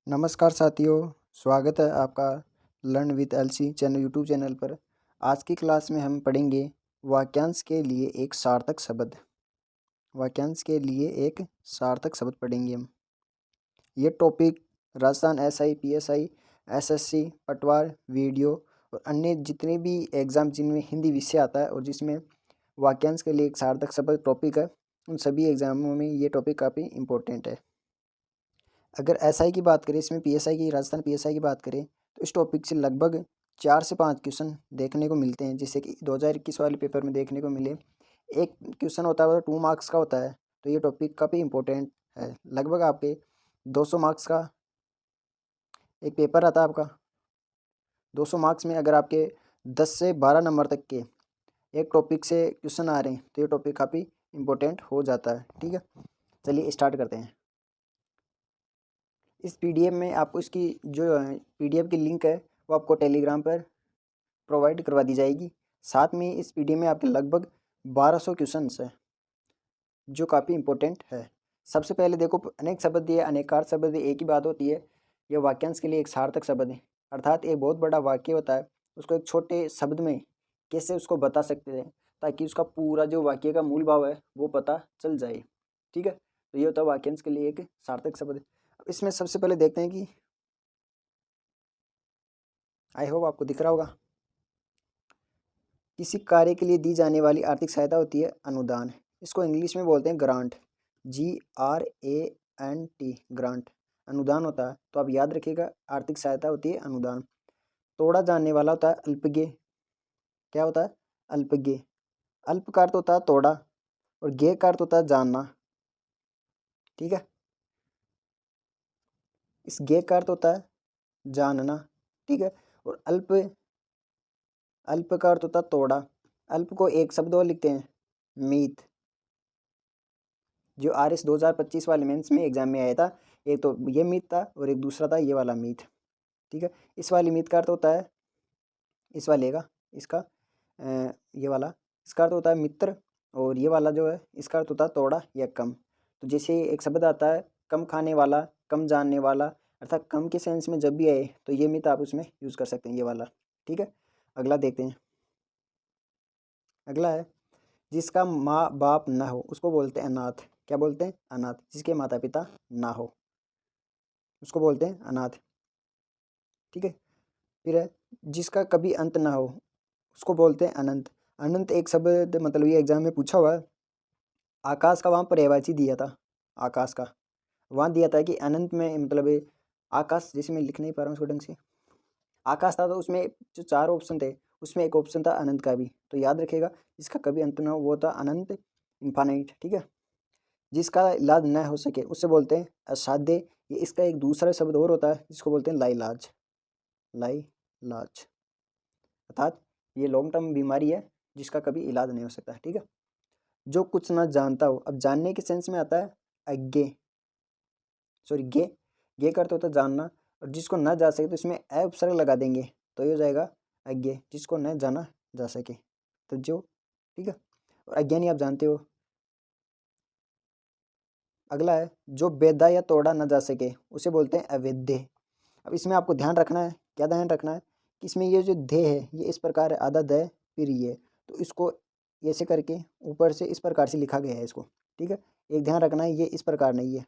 नमस्कार साथियों, स्वागत है आपका learn with LC channel YouTube channel पर। आज की क्लास में हम पढ़ेंगे वाक्यांश के लिए एक सार्थक शब्द। वाक्यांश के लिए एक सार्थक शब्द पढ़ेंगे हम। ये topic Rajasthan SI, PSI, SSC, पटवार, वीडियो और अन्य जितने भी एग्ज़ाम जिनमें हिंदी विषय आता है और जिसमें वाक्यांश के लिए एक सार्थक शब्द टॉपिक है, उन सभी एग्ज़ामों में ये टॉपिक काफ़ी इम्पोर्टेंट है। अगर एसआई की बात करें, इसमें पीएसआई की, राजस्थान पीएसआई की बात करें तो इस टॉपिक से लगभग 4 से 5 क्वेश्चन देखने को मिलते हैं। जैसे कि 2021 वाले पेपर में देखने को मिले, एक क्वेश्चन होता है वो 2 मार्क्स का होता है, तो ये टॉपिक काफ़ी इम्पोर्टेंट है। लगभग आपके 200 मार्क्स का एक पेपर आता है आपका। 200 मार्क्स में अगर आपके 10 से 12 नंबर तक के एक टॉपिक से क्वेश्चन आ रहे हैं तो ये टॉपिक काफ़ी इम्पोर्टेंट हो जाता है। ठीक है, चलिए स्टार्ट करते हैं। इस पीडीएफ में आपको इसकी जो पीडीएफ की लिंक है वो आपको टेलीग्राम पर प्रोवाइड करवा दी जाएगी। साथ में इस पीडीएफ में आपके लगभग 1200 क्वेश्चंस है जो काफ़ी इंपॉर्टेंट है। सबसे पहले देखो, अनेक शब्द दिए, अनेकार्थ शब्द दिए, एक ही बात होती है। यह वाक्यांश के लिए एक सार्थक शब्द है, अर्थात एक बहुत बड़ा वाक्य होता है, उसको एक छोटे शब्द में कैसे उसको बता सकते हैं ताकि उसका पूरा जो वाक्य का मूल भाव है वो पता चल जाए। ठीक है, तो ये होता है वाक्यांश के लिए एक सार्थक शब्द। इसमें सबसे पहले देखते हैं कि आई होप आपको दिख रहा होगा, किसी कार्य के लिए दी जाने वाली आर्थिक सहायता होती है अनुदान। इसको इंग्लिश में बोलते हैं ग्रांट, GRANT, ग्रांट अनुदान होता है। तो आप याद रखिएगा, आर्थिक सहायता होती है अनुदान। तोड़ा जानने वाला होता है अल्पज्ञ। क्या होता है? अल्पज्ञ। अल्प का अर्थ होता है तोड़ा और ज्ञ का अर्थ होता है जानना। ठीक है, इस ज्ञ का अर्थ होता है जानना। ठीक है, और अल्प, अल्प का अर्थ होता है तोड़ा। अल्प को एक शब्द और लिखते हैं, मीत, जो RS 2025 वाले मेंस में एग्जाम में आया था। एक तो ये मीत था और एक दूसरा था ये वाला मीत। ठीक है, इस वाली मीत का अर्थ होता है, इस वाले का, इसका ये वाला, इसका अर्थ होता है मित्र, और ये वाला जो है इसका अर्थ होता है तोड़ा या कम। तो जैसे एक शब्द आता है कम खाने वाला, कम जानने वाला, अर्थात कम के सेंस में जब भी आए तो ये मीत आप उसमें यूज़ कर सकते हैं, ये वाला। ठीक है, अगला देखते हैं। अगला है, जिसका माँ बाप ना हो उसको बोलते हैं अनाथ। क्या बोलते हैं? अनाथ। जिसके माता पिता ना हो उसको बोलते हैं अनाथ। ठीक है, फिर है, जिसका कभी अंत ना हो उसको बोलते हैं अनंत। अनंत एक शब्द, मतलब ये एग्जाम में पूछा हुआ है। आकाश का वहाँ पर्यायवाची दिया था, आकाश का वहाँ दिया था कि अनंत में, मतलब आकाश, जैसे मैं लिख नहीं पा रहा हूँ उसको ढंग से, आकाश था तो उसमें जो 4 ऑप्शन थे उसमें एक ऑप्शन था अनंत का भी। तो याद रखिएगा, जिसका कभी अंत ना हो वो था अनंत, इन्फानाइट। ठीक है, जिसका इलाज न हो सके उससे बोलते हैं असाध्य। ये इसका एक दूसरा शब्द और होता है जिसको बोलते हैं लाइलाज। लाइलाज अर्थात ये लॉन्ग टर्म बीमारी है जिसका कभी इलाज नहीं हो सकता। ठीक है, जो कुछ ना जानता हो, अब जानने के सेंस में आता है अज्ञे, सॉरी गे, गे का अर्थ होता है जानना, और जिसको ना जा सके तो इसमें अ उपसर्ग लगा देंगे तो ये हो जाएगा अज्ञे, जिसको न जाना जा सके। तो जो, ठीक है, और अज्ञानी आप जानते हो। अगला है, जो बेदा या तोड़ा न जा सके उसे बोलते हैं अवेद्य। अब इसमें आपको ध्यान रखना है, क्या ध्यान रखना है कि इसमें ये जो ध है ये इस प्रकार है, आधा द फिर ये, तो इसको ऐसे करके ऊपर से इस प्रकार से लिखा गया है इसको। ठीक है, एक ध्यान रखना है, ये इस प्रकार नहीं है,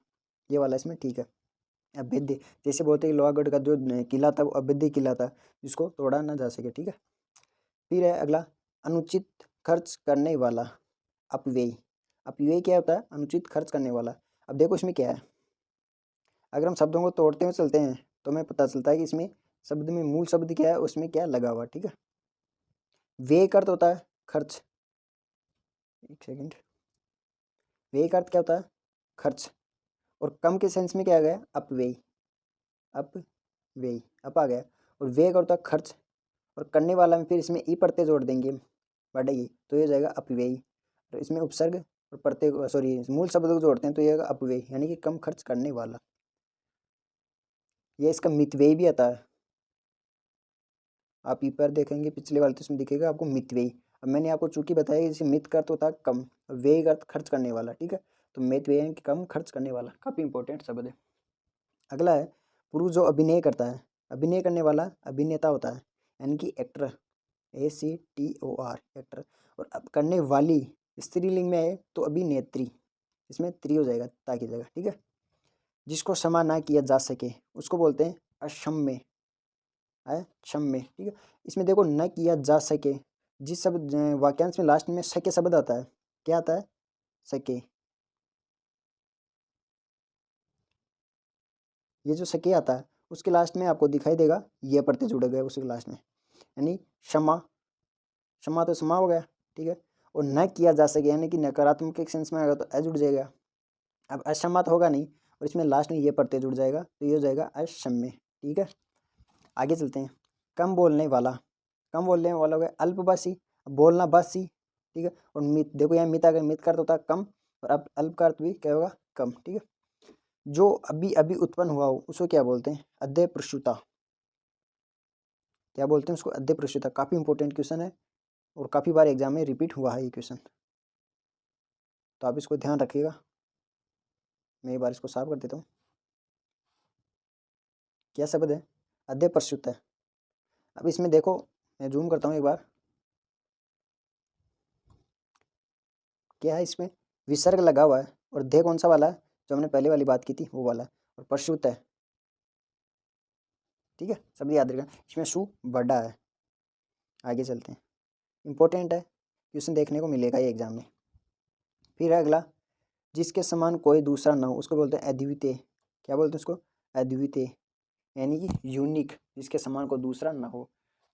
ये वाला इसमें। ठीक है, अभेद्य, जैसे बोलते हैं लोहागढ़ का जो किला था वो अभेद्य किला था जिसको तोड़ा ना जा सके। ठीक है, फिर है अगला, अनुचित खर्च करने वाला, अपव्यय। अपव्यय क्या होता है? अनुचित खर्च करने वाला। अब देखो इसमें क्या है, अगर हम शब्दों को तोड़ते हुए चलते हैं तो हमें पता चलता है कि इसमें शब्द में मूल शब्द क्या है, उसमें क्या लगा हुआ। ठीक है, व्यय का अर्थ होता है खर्च, एक सेकंड, व्यय का अर्थ क्या होता है? खर्च। और कम के सेंस में क्या आ गया? अपव्यय, अपव्यय, अप आ गया। और व्यय का होता है खर्च, और करने वाला में फिर इसमें ई प्रत्यय जोड़ देंगे, बढ़ाइए, तो ये हो जाएगा अपव्यय। तो इसमें उपसर्ग और प्रत्यय, सॉरी मूल शब्द को जोड़ते हैं तो ये आएगा अपव्यय, यानी कि कम खर्च करने वाला। ये इसका मितव्यय भी आता है, आप ई पर देखेंगे पिछले वाले तो इसमें दिखेगा आपको मितव्यय। अब मैंने आपको चूंकि बताया जैसे मित का अर्थ होता है कम, और व्यय का अर्थ खर्च करने वाला। ठीक है, तो मितव्यय यानी कि कम खर्च करने वाला, काफ़ी इंपॉर्टेंट शब्द है। अगला है, पुरुष जो अभिनय करता है, अभिनय करने वाला अभिनेता होता है, यानी कि एक्टर, ACTOR एक्टर। और अब करने वाली स्त्रीलिंग में है तो अभिनेत्री, इसमें त्री हो जाएगा ताकि जगह, ठीक है। जिसको क्षमा ना किया जा सके उसको बोलते हैं अक्षम्य, अक्षम्य, ठीक है। इसमें देखो न किया जा सके, जिस शब्द वाक्यांश में लास्ट में सके शब्द आता है, क्या आता है, सके। ये जो सके आता है उसके लास्ट में आपको दिखाई देगा ये प्रत्यय जुड़ गए उसके लास्ट में, यानी क्षमा, क्षमा तो क्षमा हो गया, ठीक है। और न किया जा सके यानी कि नकारात्मक एक सेंस में आएगा तो अ जुड़ जाएगा। अब अक्षमा तो होगा नहीं और इसमें लास्ट में ये प्रत्यय जुड़ जाएगा तो ये हो जाएगा अक्षम्य, ठीक है। आगे चलते हैं। कम बोलने वाला, कम बोलने वाला हो गया अल्पभाषी, बोलना भाषी, ठीक है। और मित, देखो यहाँ मित आ गया, मित का अर्थ होता है कम, और अब अल्प का अर्थ भी क्या होगा, कम, ठीक है। जो अभी अभी उत्पन्न हुआ हो उसको क्या बोलते हैं, अद्य प्रसूता, क्या बोलते हैं उसको, अद्य प्रसूता। काफ़ी इंपॉर्टेंट क्वेश्चन है और काफ़ी बार एग्जाम में रिपीट हुआ है ये क्वेश्चन, तो आप इसको ध्यान रखिएगा। मैं एक बार इसको साफ कर देता हूँ। क्या शब्द है, अद्य प्रसूता है। अब इसमें देखो मैं जूम करता हूँ एक बार, क्या है इसमें, विसर्ग लगा हुआ है और दे कौन सा वाला है, जो हमने पहले वाली बात की थी वो वाला है, और प्रसूत है, ठीक है। सब याद रखना, इसमें सु बड़ा है। आगे चलते हैं, इंपॉर्टेंट है, क्वेश्चन देखने को मिलेगा ये एग्जाम में। फिर अगला, जिसके समान कोई दूसरा ना हो उसको बोलते हैं अद्वितीय। क्या बोलते हैं उसको, अद्वितीय, यानी कि यूनिक, जिसके समान कोई दूसरा ना हो।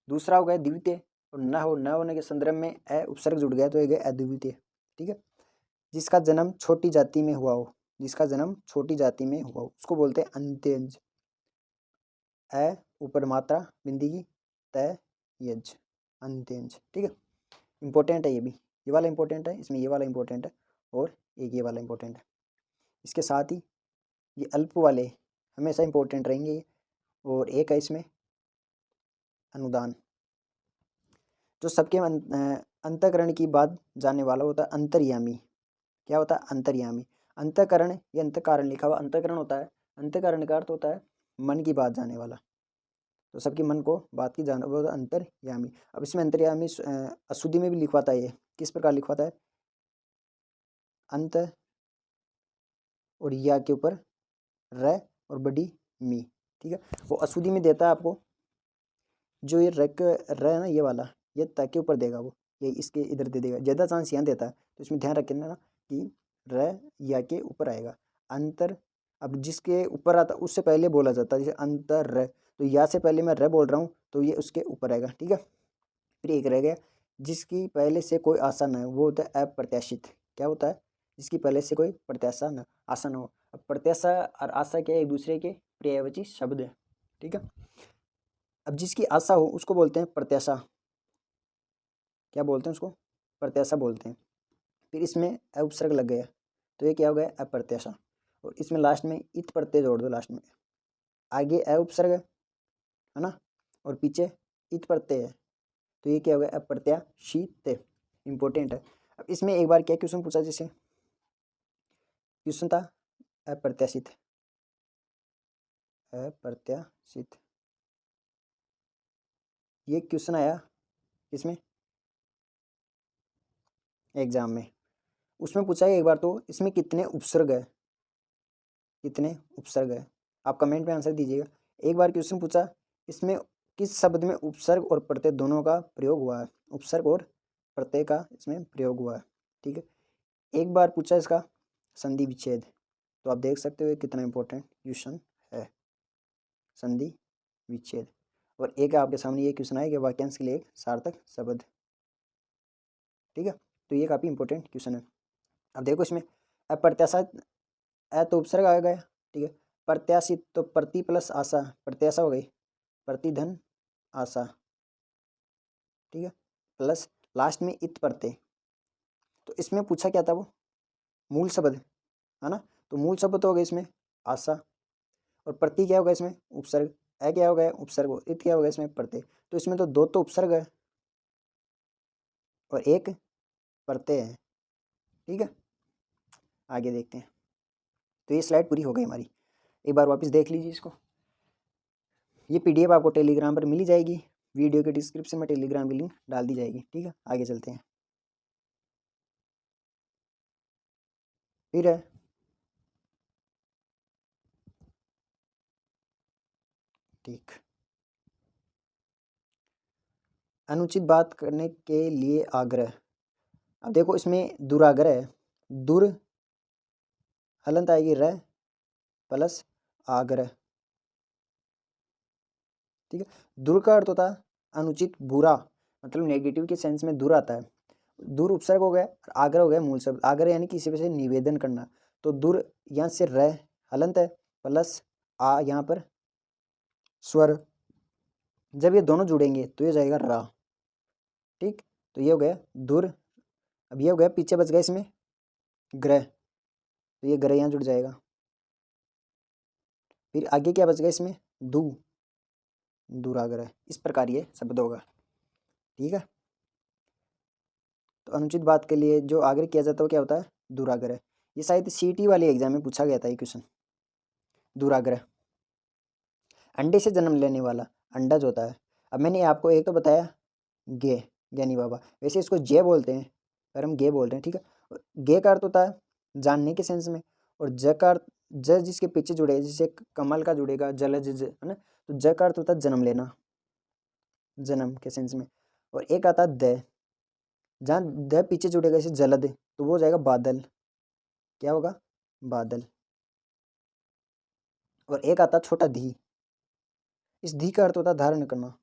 दूसरा हो गया द्वितीय, और न हो, न होने के संदर्भ में अ उपसर्ग जुड़ गया तो ये गया अद्वितीय, ठीक है। जिसका जन्म छोटी जाति में हुआ हो, जिसका जन्म छोटी जाति में हुआ हो उसको बोलते हैं अंत्यज, अ ऊपर मात्रा बिंदी की, त यज, अंत्यज, ठीक है। इंपॉर्टेंट है ये भी, ये वाला इंपॉर्टेंट है, इसमें ये वाला इंपॉर्टेंट है, और एक ये वाला इंपॉर्टेंट है। इसके साथ ही ये अल्प वाले हमेशा इंपॉर्टेंट रहेंगे, और एक है इसमें अनुदान। जो सबके अंतःकरण की बात जानने वाला होता है अंतर्यामी। क्या होता है, अंतर्यामी। अंतःकरण, ये अंतःकरण लिखा हुआ, अंतःकरण होता है, अंतःकरण का अर्थ होता है मन की बात जानने वाला, तो सबकी मन को बात की जान, वो होता है अंतर्यामी। अब इसमें अंतर्यामी अशुद्धि में भी लिखवाता है, ये किस प्रकार लिखवाता है, अंत और या के ऊपर र और बड़ी मी, ठीक है। वो अशुद्धि में देता है आपको, जो ये र है ना ये वाला, ये त के ऊपर देगा वो, ये इसके इधर दे देगा, ज़्यादा चांस यहाँ देता है, तो इसमें ध्यान रखना ना कि र या के ऊपर आएगा अंतर। अब जिसके ऊपर आता उससे पहले बोला जाता है, जैसे अंतर र, तो या से पहले मैं र बोल रहा हूँ तो ये उसके ऊपर आएगा, ठीक है। फिर एक रह गया, जिसकी पहले से कोई आशा न हो वो होता है अप्रत्याशित। क्या होता है, जिसकी पहले से कोई प्रत्याशा न आशा न हो। अब प्रत्याशा और आशा क्या है, एक दूसरे के पर्यायवाची शब्द है, ठीक है। अब जिसकी आशा हो उसको बोलते हैं प्रत्याशा। क्या बोलते हैं उसको, प्रत्याशा बोलते हैं। फिर इसमें अ उपसर्ग लग गया तो ये क्या हो गया, अप्रत्याशा। और इसमें लास्ट में इत प्रत्यय जोड़ दो लास्ट में, आगे अ उपसर्ग है ना, और पीछे इत प्रत्यय है, तो ये क्या हो गया, अप्रत्याशित, इंपॉर्टेंट है। अब इसमें एक बार क्या क्वेश्चन पूछा, जैसे क्वेश्चन था अप्रत्याशित, अप्रत्याशित, ये क्वेश्चन आया इसमें एग्जाम में, उसमें पूछा है एक बार, तो इसमें कितने उपसर्ग है, कितने उपसर्ग है, आप कमेंट में आंसर दीजिएगा। एक बार क्वेश्चन पूछा, इसमें किस शब्द में उपसर्ग और प्रत्यय दोनों का प्रयोग हुआ है, उपसर्ग और प्रत्यय का इसमें प्रयोग हुआ है, ठीक है। एक बार पूछा इसका संधि विच्छेद, तो आप देख सकते हो ये कितना इंपॉर्टेंट क्वेश्चन है, संधि विच्छेद। और एक आपके सामने ये क्वेश्चन है कि वाक्यांश के लिए एक सार्थक शब्द, ठीक है। तो ये काफ़ी इंपॉर्टेंट क्वेश्चन है। अब देखो इसमें अप्रत्याशा, अ तो उपसर्ग आ गया, ठीक है। प्रत्याशित तो प्रति प्लस आशा, प्रत्याशा हो गई, प्रतिधन आशा, ठीक है, प्लस लास्ट में इत प्रत्यय। तो इसमें पूछा क्या था, वो मूल शब्द है ना, तो मूल शब्द तो हो गया इसमें आशा, और प्रति क्या होगा इसमें उपसर्ग, अ क्या हो गया उपसर्ग, और इत क्या होगा इसमें प्रत्यय। तो इसमें तो दो तो उपसर्ग है और एक प्रत्यय है, ठीक है। आगे देखते हैं, तो ये स्लाइड पूरी हो गई हमारी, एक बार वापस देख लीजिए इसको। ये पीडीएफ आपको टेलीग्राम पर मिली जाएगी, वीडियो के डिस्क्रिप्शन में टेलीग्राम की लिंक डाल दी जाएगी। ठीक है, आगे चलते हैं। फिर है ठीक, अनुचित बात करने के लिए आग्रह। अब देखो इसमें दुराग्रह है, दुर हलंत आएगी रह प्लस आग्रह। ठीक है, दुर का अर्थ होता है अनुचित, बुरा, मतलब नेगेटिव के सेंस में दूर आता है। दूर उपसर्ग हो गया, आग्रह हो गया मूल शब्द। आग्रह यानी किसी पे से निवेदन करना, तो दूर यहाँ से रह हलंत है प्लस आ यहाँ पर स्वर, जब ये दोनों जुड़ेंगे तो ये जाएगा रा। ठीक, तो ये हो गया दूर। अब ये हो गया, पीछे बच गया इसमें ग्रह, तो ये ग्रह यहाँ जुड़ जाएगा। फिर आगे क्या बच गया इसमें दू, दुराग्रह। इस प्रकार ये शब्द होगा। ठीक है, तो अनुचित बात के लिए जो आग्रह किया जाता है वो क्या होता है दुराग्रह। ये शायद सीटी वाले एग्जाम में पूछा गया था ये क्वेश्चन। दुराग्रह, अंडे से जन्म लेने वाला, अंडा जो होता है। अब मैंने आपको एक तो बताया गे, ज्ञानी बाबा, वैसे इसको जे बोलते हैं पर हम गे बोल रहे हैं। ठीक है, गे का अर्थ होता है जानने के सेंस में, और ज का अर्थ ज जिसके पीछे जुड़े, जैसे कमल का जुड़ेगा जलज ज, है ना, तो ज का अर्थ होता है जन्म लेना, जन्म के सेंस में। और एक आता है द, जहाँ द पीछे जुड़ेगा जैसे जलद, तो वो हो जाएगा बादल, क्या होगा बादल। और एक आता है छोटा धी, इस धी का अर्थ होता है धारण करना,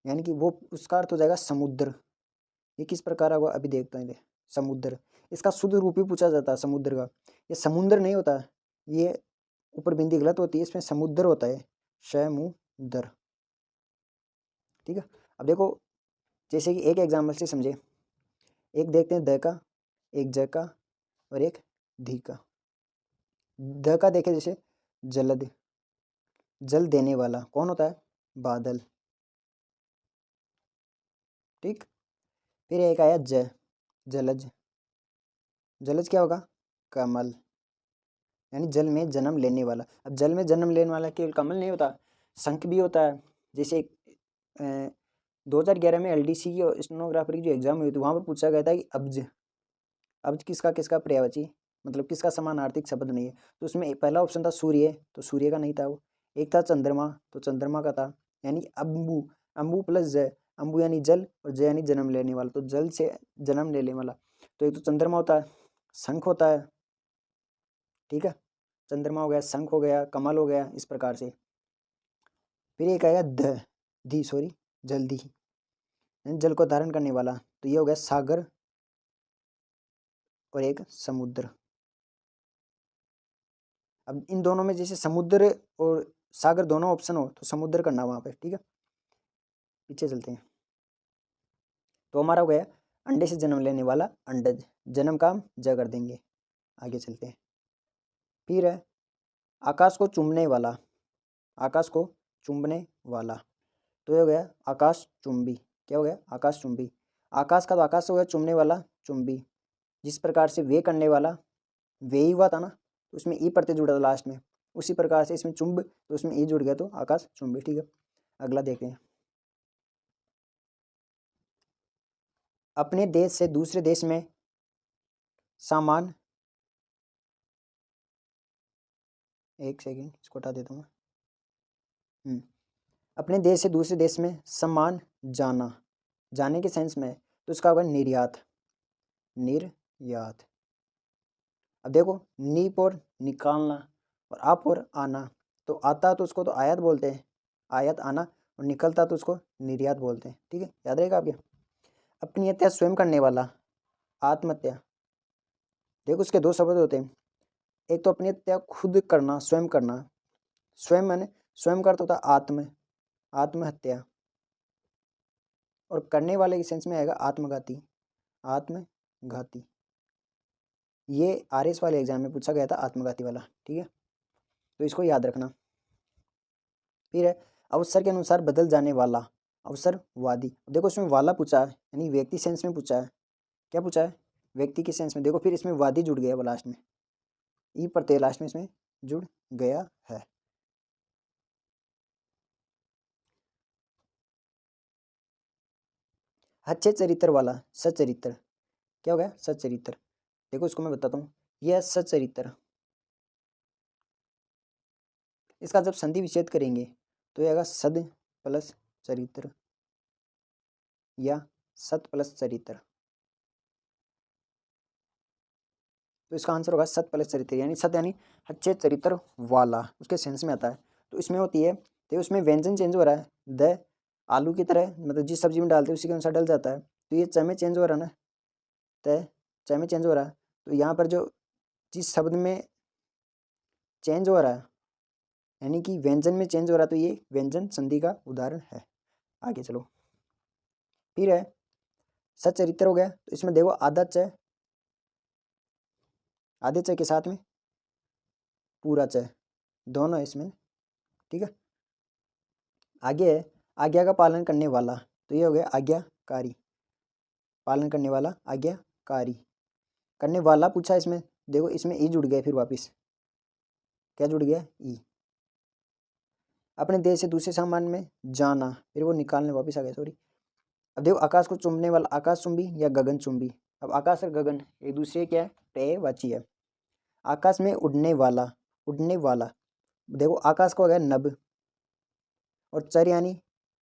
यानी कि वो उसका अर्थ हो जाएगा समुद्र। ये किस प्रकार होगा अभी देखते हैं। समुद्र, इसका शुद्ध रूप ही पूछा जाता है समुद्र का। ये समुद्र नहीं होता, ये ऊपर बिंदी गलत होती है, इसमें समुद्र होता है, समुद्र। ठीक है, अब देखो जैसे कि एक एग्जाम्पल से समझे, एक देखते हैं द का, एक ज का और एक धी का। द का देखे जैसे जलद, जल देने वाला कौन होता है बादल। ठीक, फिर एक आया ज, जलज, जलज क्या होगा कमल, यानी जल में जन्म लेने वाला। अब जल में जन्म लेने वाला केवल कमल नहीं होता, शंख भी होता है। जैसे 2011 में एलडीसी की स्टेनोग्राफर की जो एग्जाम हुई थी वहाँ पर पूछा गया था कि अब्ज, अब्ज किसका किसका पर्यायवाची, मतलब किसका समानार्थिक शब्द नहीं है। तो उसमें पहला ऑप्शन था सूर्य, तो सूर्य का नहीं था वो। एक था चंद्रमा, तो चंद्रमा का था। यानी अम्बु, अम्बु प्लस जय, अम्बु यानी जल और जय यानी जन्म लेने वाला, तो जल से जन्म लेने वाला। तो एक तो चंद्रमा होता है, शंख होता है। ठीक है, चंद्रमा हो गया, शंख हो गया, कमल हो गया, इस प्रकार से। फिर एक आएगा ध, धी सॉरी जल्दी, यानी जल को धारण करने वाला, तो ये हो गया सागर और एक समुद्र। अब इन दोनों में जैसे समुद्र और सागर दोनों ऑप्शन हो तो समुद्र करना वहाँ पे। ठीक है, पीछे चलते हैं। तो हमारा हो गया अंडे से जन्म लेने वाला अंडज, जन्म का हम ज कर देंगे। आगे चलते हैं। फिर है आकाश को चूमने वाला, आकाश को चुंबने वाला, तो ये हो गया आकाश चुंबी। क्या हो गया आकाश चुंबी। आकाश का तो आकाश हो गया, चुमने वाला चुंबी। जिस प्रकार से वे करने वाला वे ही हुआ था ना, तो उसमें ई प्रत्यय जुड़ा था लास्ट में, उसी प्रकार से इसमें चुंब, तो उसमें ई जुड़ गया तो आकाश चुंबी। ठीक है, अगला देखते हैं। अपने देश से दूसरे देश में सामान, एक सेकेंड इसको हटा देता हूँ। अपने देश से दूसरे देश में सामान जाना, जाने के सेंस में, तो इसका होगा निर्यात, निर्यात। अब देखो नीप और निकालना और आप और आना, तो आता तो उसको तो आयात बोलते हैं, आयात आना, और निकलता तो उसको निर्यात बोलते हैं। ठीक है, याद रहेगा आपके। अपनी हत्या स्वयं करने वाला, आत्महत्या। देखो उसके दो शब्द होते हैं, एक तो अपनी हत्या खुद करना, स्वयं करना, स्वयं मैंने स्वयं का अर्थ होता है आत्म, आत्महत्या, और करने वाले के सेंस में आएगा आत्मघाती, आत्मघाती। ये आरएस वाले एग्जाम में पूछा गया था आत्मघाती वाला। ठीक है, तो इसको याद रखना। फिर है अवसर के अनुसार बदल जाने वाला, अवसरवादी। देखो इसमें वाला पूछा है, यानी व्यक्ति सेंस में पूछा है। क्या पूछा है व्यक्ति के सेंस में। देखो फिर इसमें वादी जुड़ गया वो लास्ट में, ई प्रत्यय लास्ट में इसमें जुड़ गया है। अच्छे चरित्र वाला, सच्चरित्र। क्या हो गया? सच्चरित्र। देखो इसको मैं बताता हूँ, यह सच्चरित्र। इसका जब संधि विच्छेद करेंगे तो यह आएगा सद प्लस चरित्र या सत प्लस चरित्र। तो इसका आंसर होगा सत प्लस चरित्र, यानी सत यानी अच्छे चरित्र वाला, उसके सेंस में आता है। तो इसमें होती है, तो उसमें व्यंजन चेंज हो रहा है, द आलू की तरह, मतलब जिस सब्जी में डालते हैं उसी के अनुसार डल जाता है। तो ये च में चेंज हो रहा है ना, त च में चेंज हो रहा है। तो यहाँ पर जो जिस शब्द में चेंज हो रहा है, यानी कि व्यंजन में चेंज हो रहा है, तो ये व्यंजन संधि का उदाहरण है। आगे चलो, फिर है सच्चरित्र हो गया। तो इसमें देखो आधा च, आधे च के साथ में पूरा च, दोनों है इसमें, ठीक है। आगे है आज्ञा का पालन करने वाला, तो ये हो गया आज्ञाकारी, पालन करने वाला आज्ञाकारी। करने वाला पूछा इसमें, देखो इसमें ई जुड़ गया, फिर वापिस क्या जुड़ गया? ई। अपने देश से दूसरे सामान में जाना, फिर वो निकालने वापिस आ गया, सॉरी। अब देखो आकाश को चुंबने वाला आकाशचुंबी या गगनचुंबी। अब आकाश और गगन एक दूसरे क्या है? पर्यायवाची है। आकाश में उड़ने वाला, उड़ने वाला, देखो आकाश को हो गया नभ, और चर यानी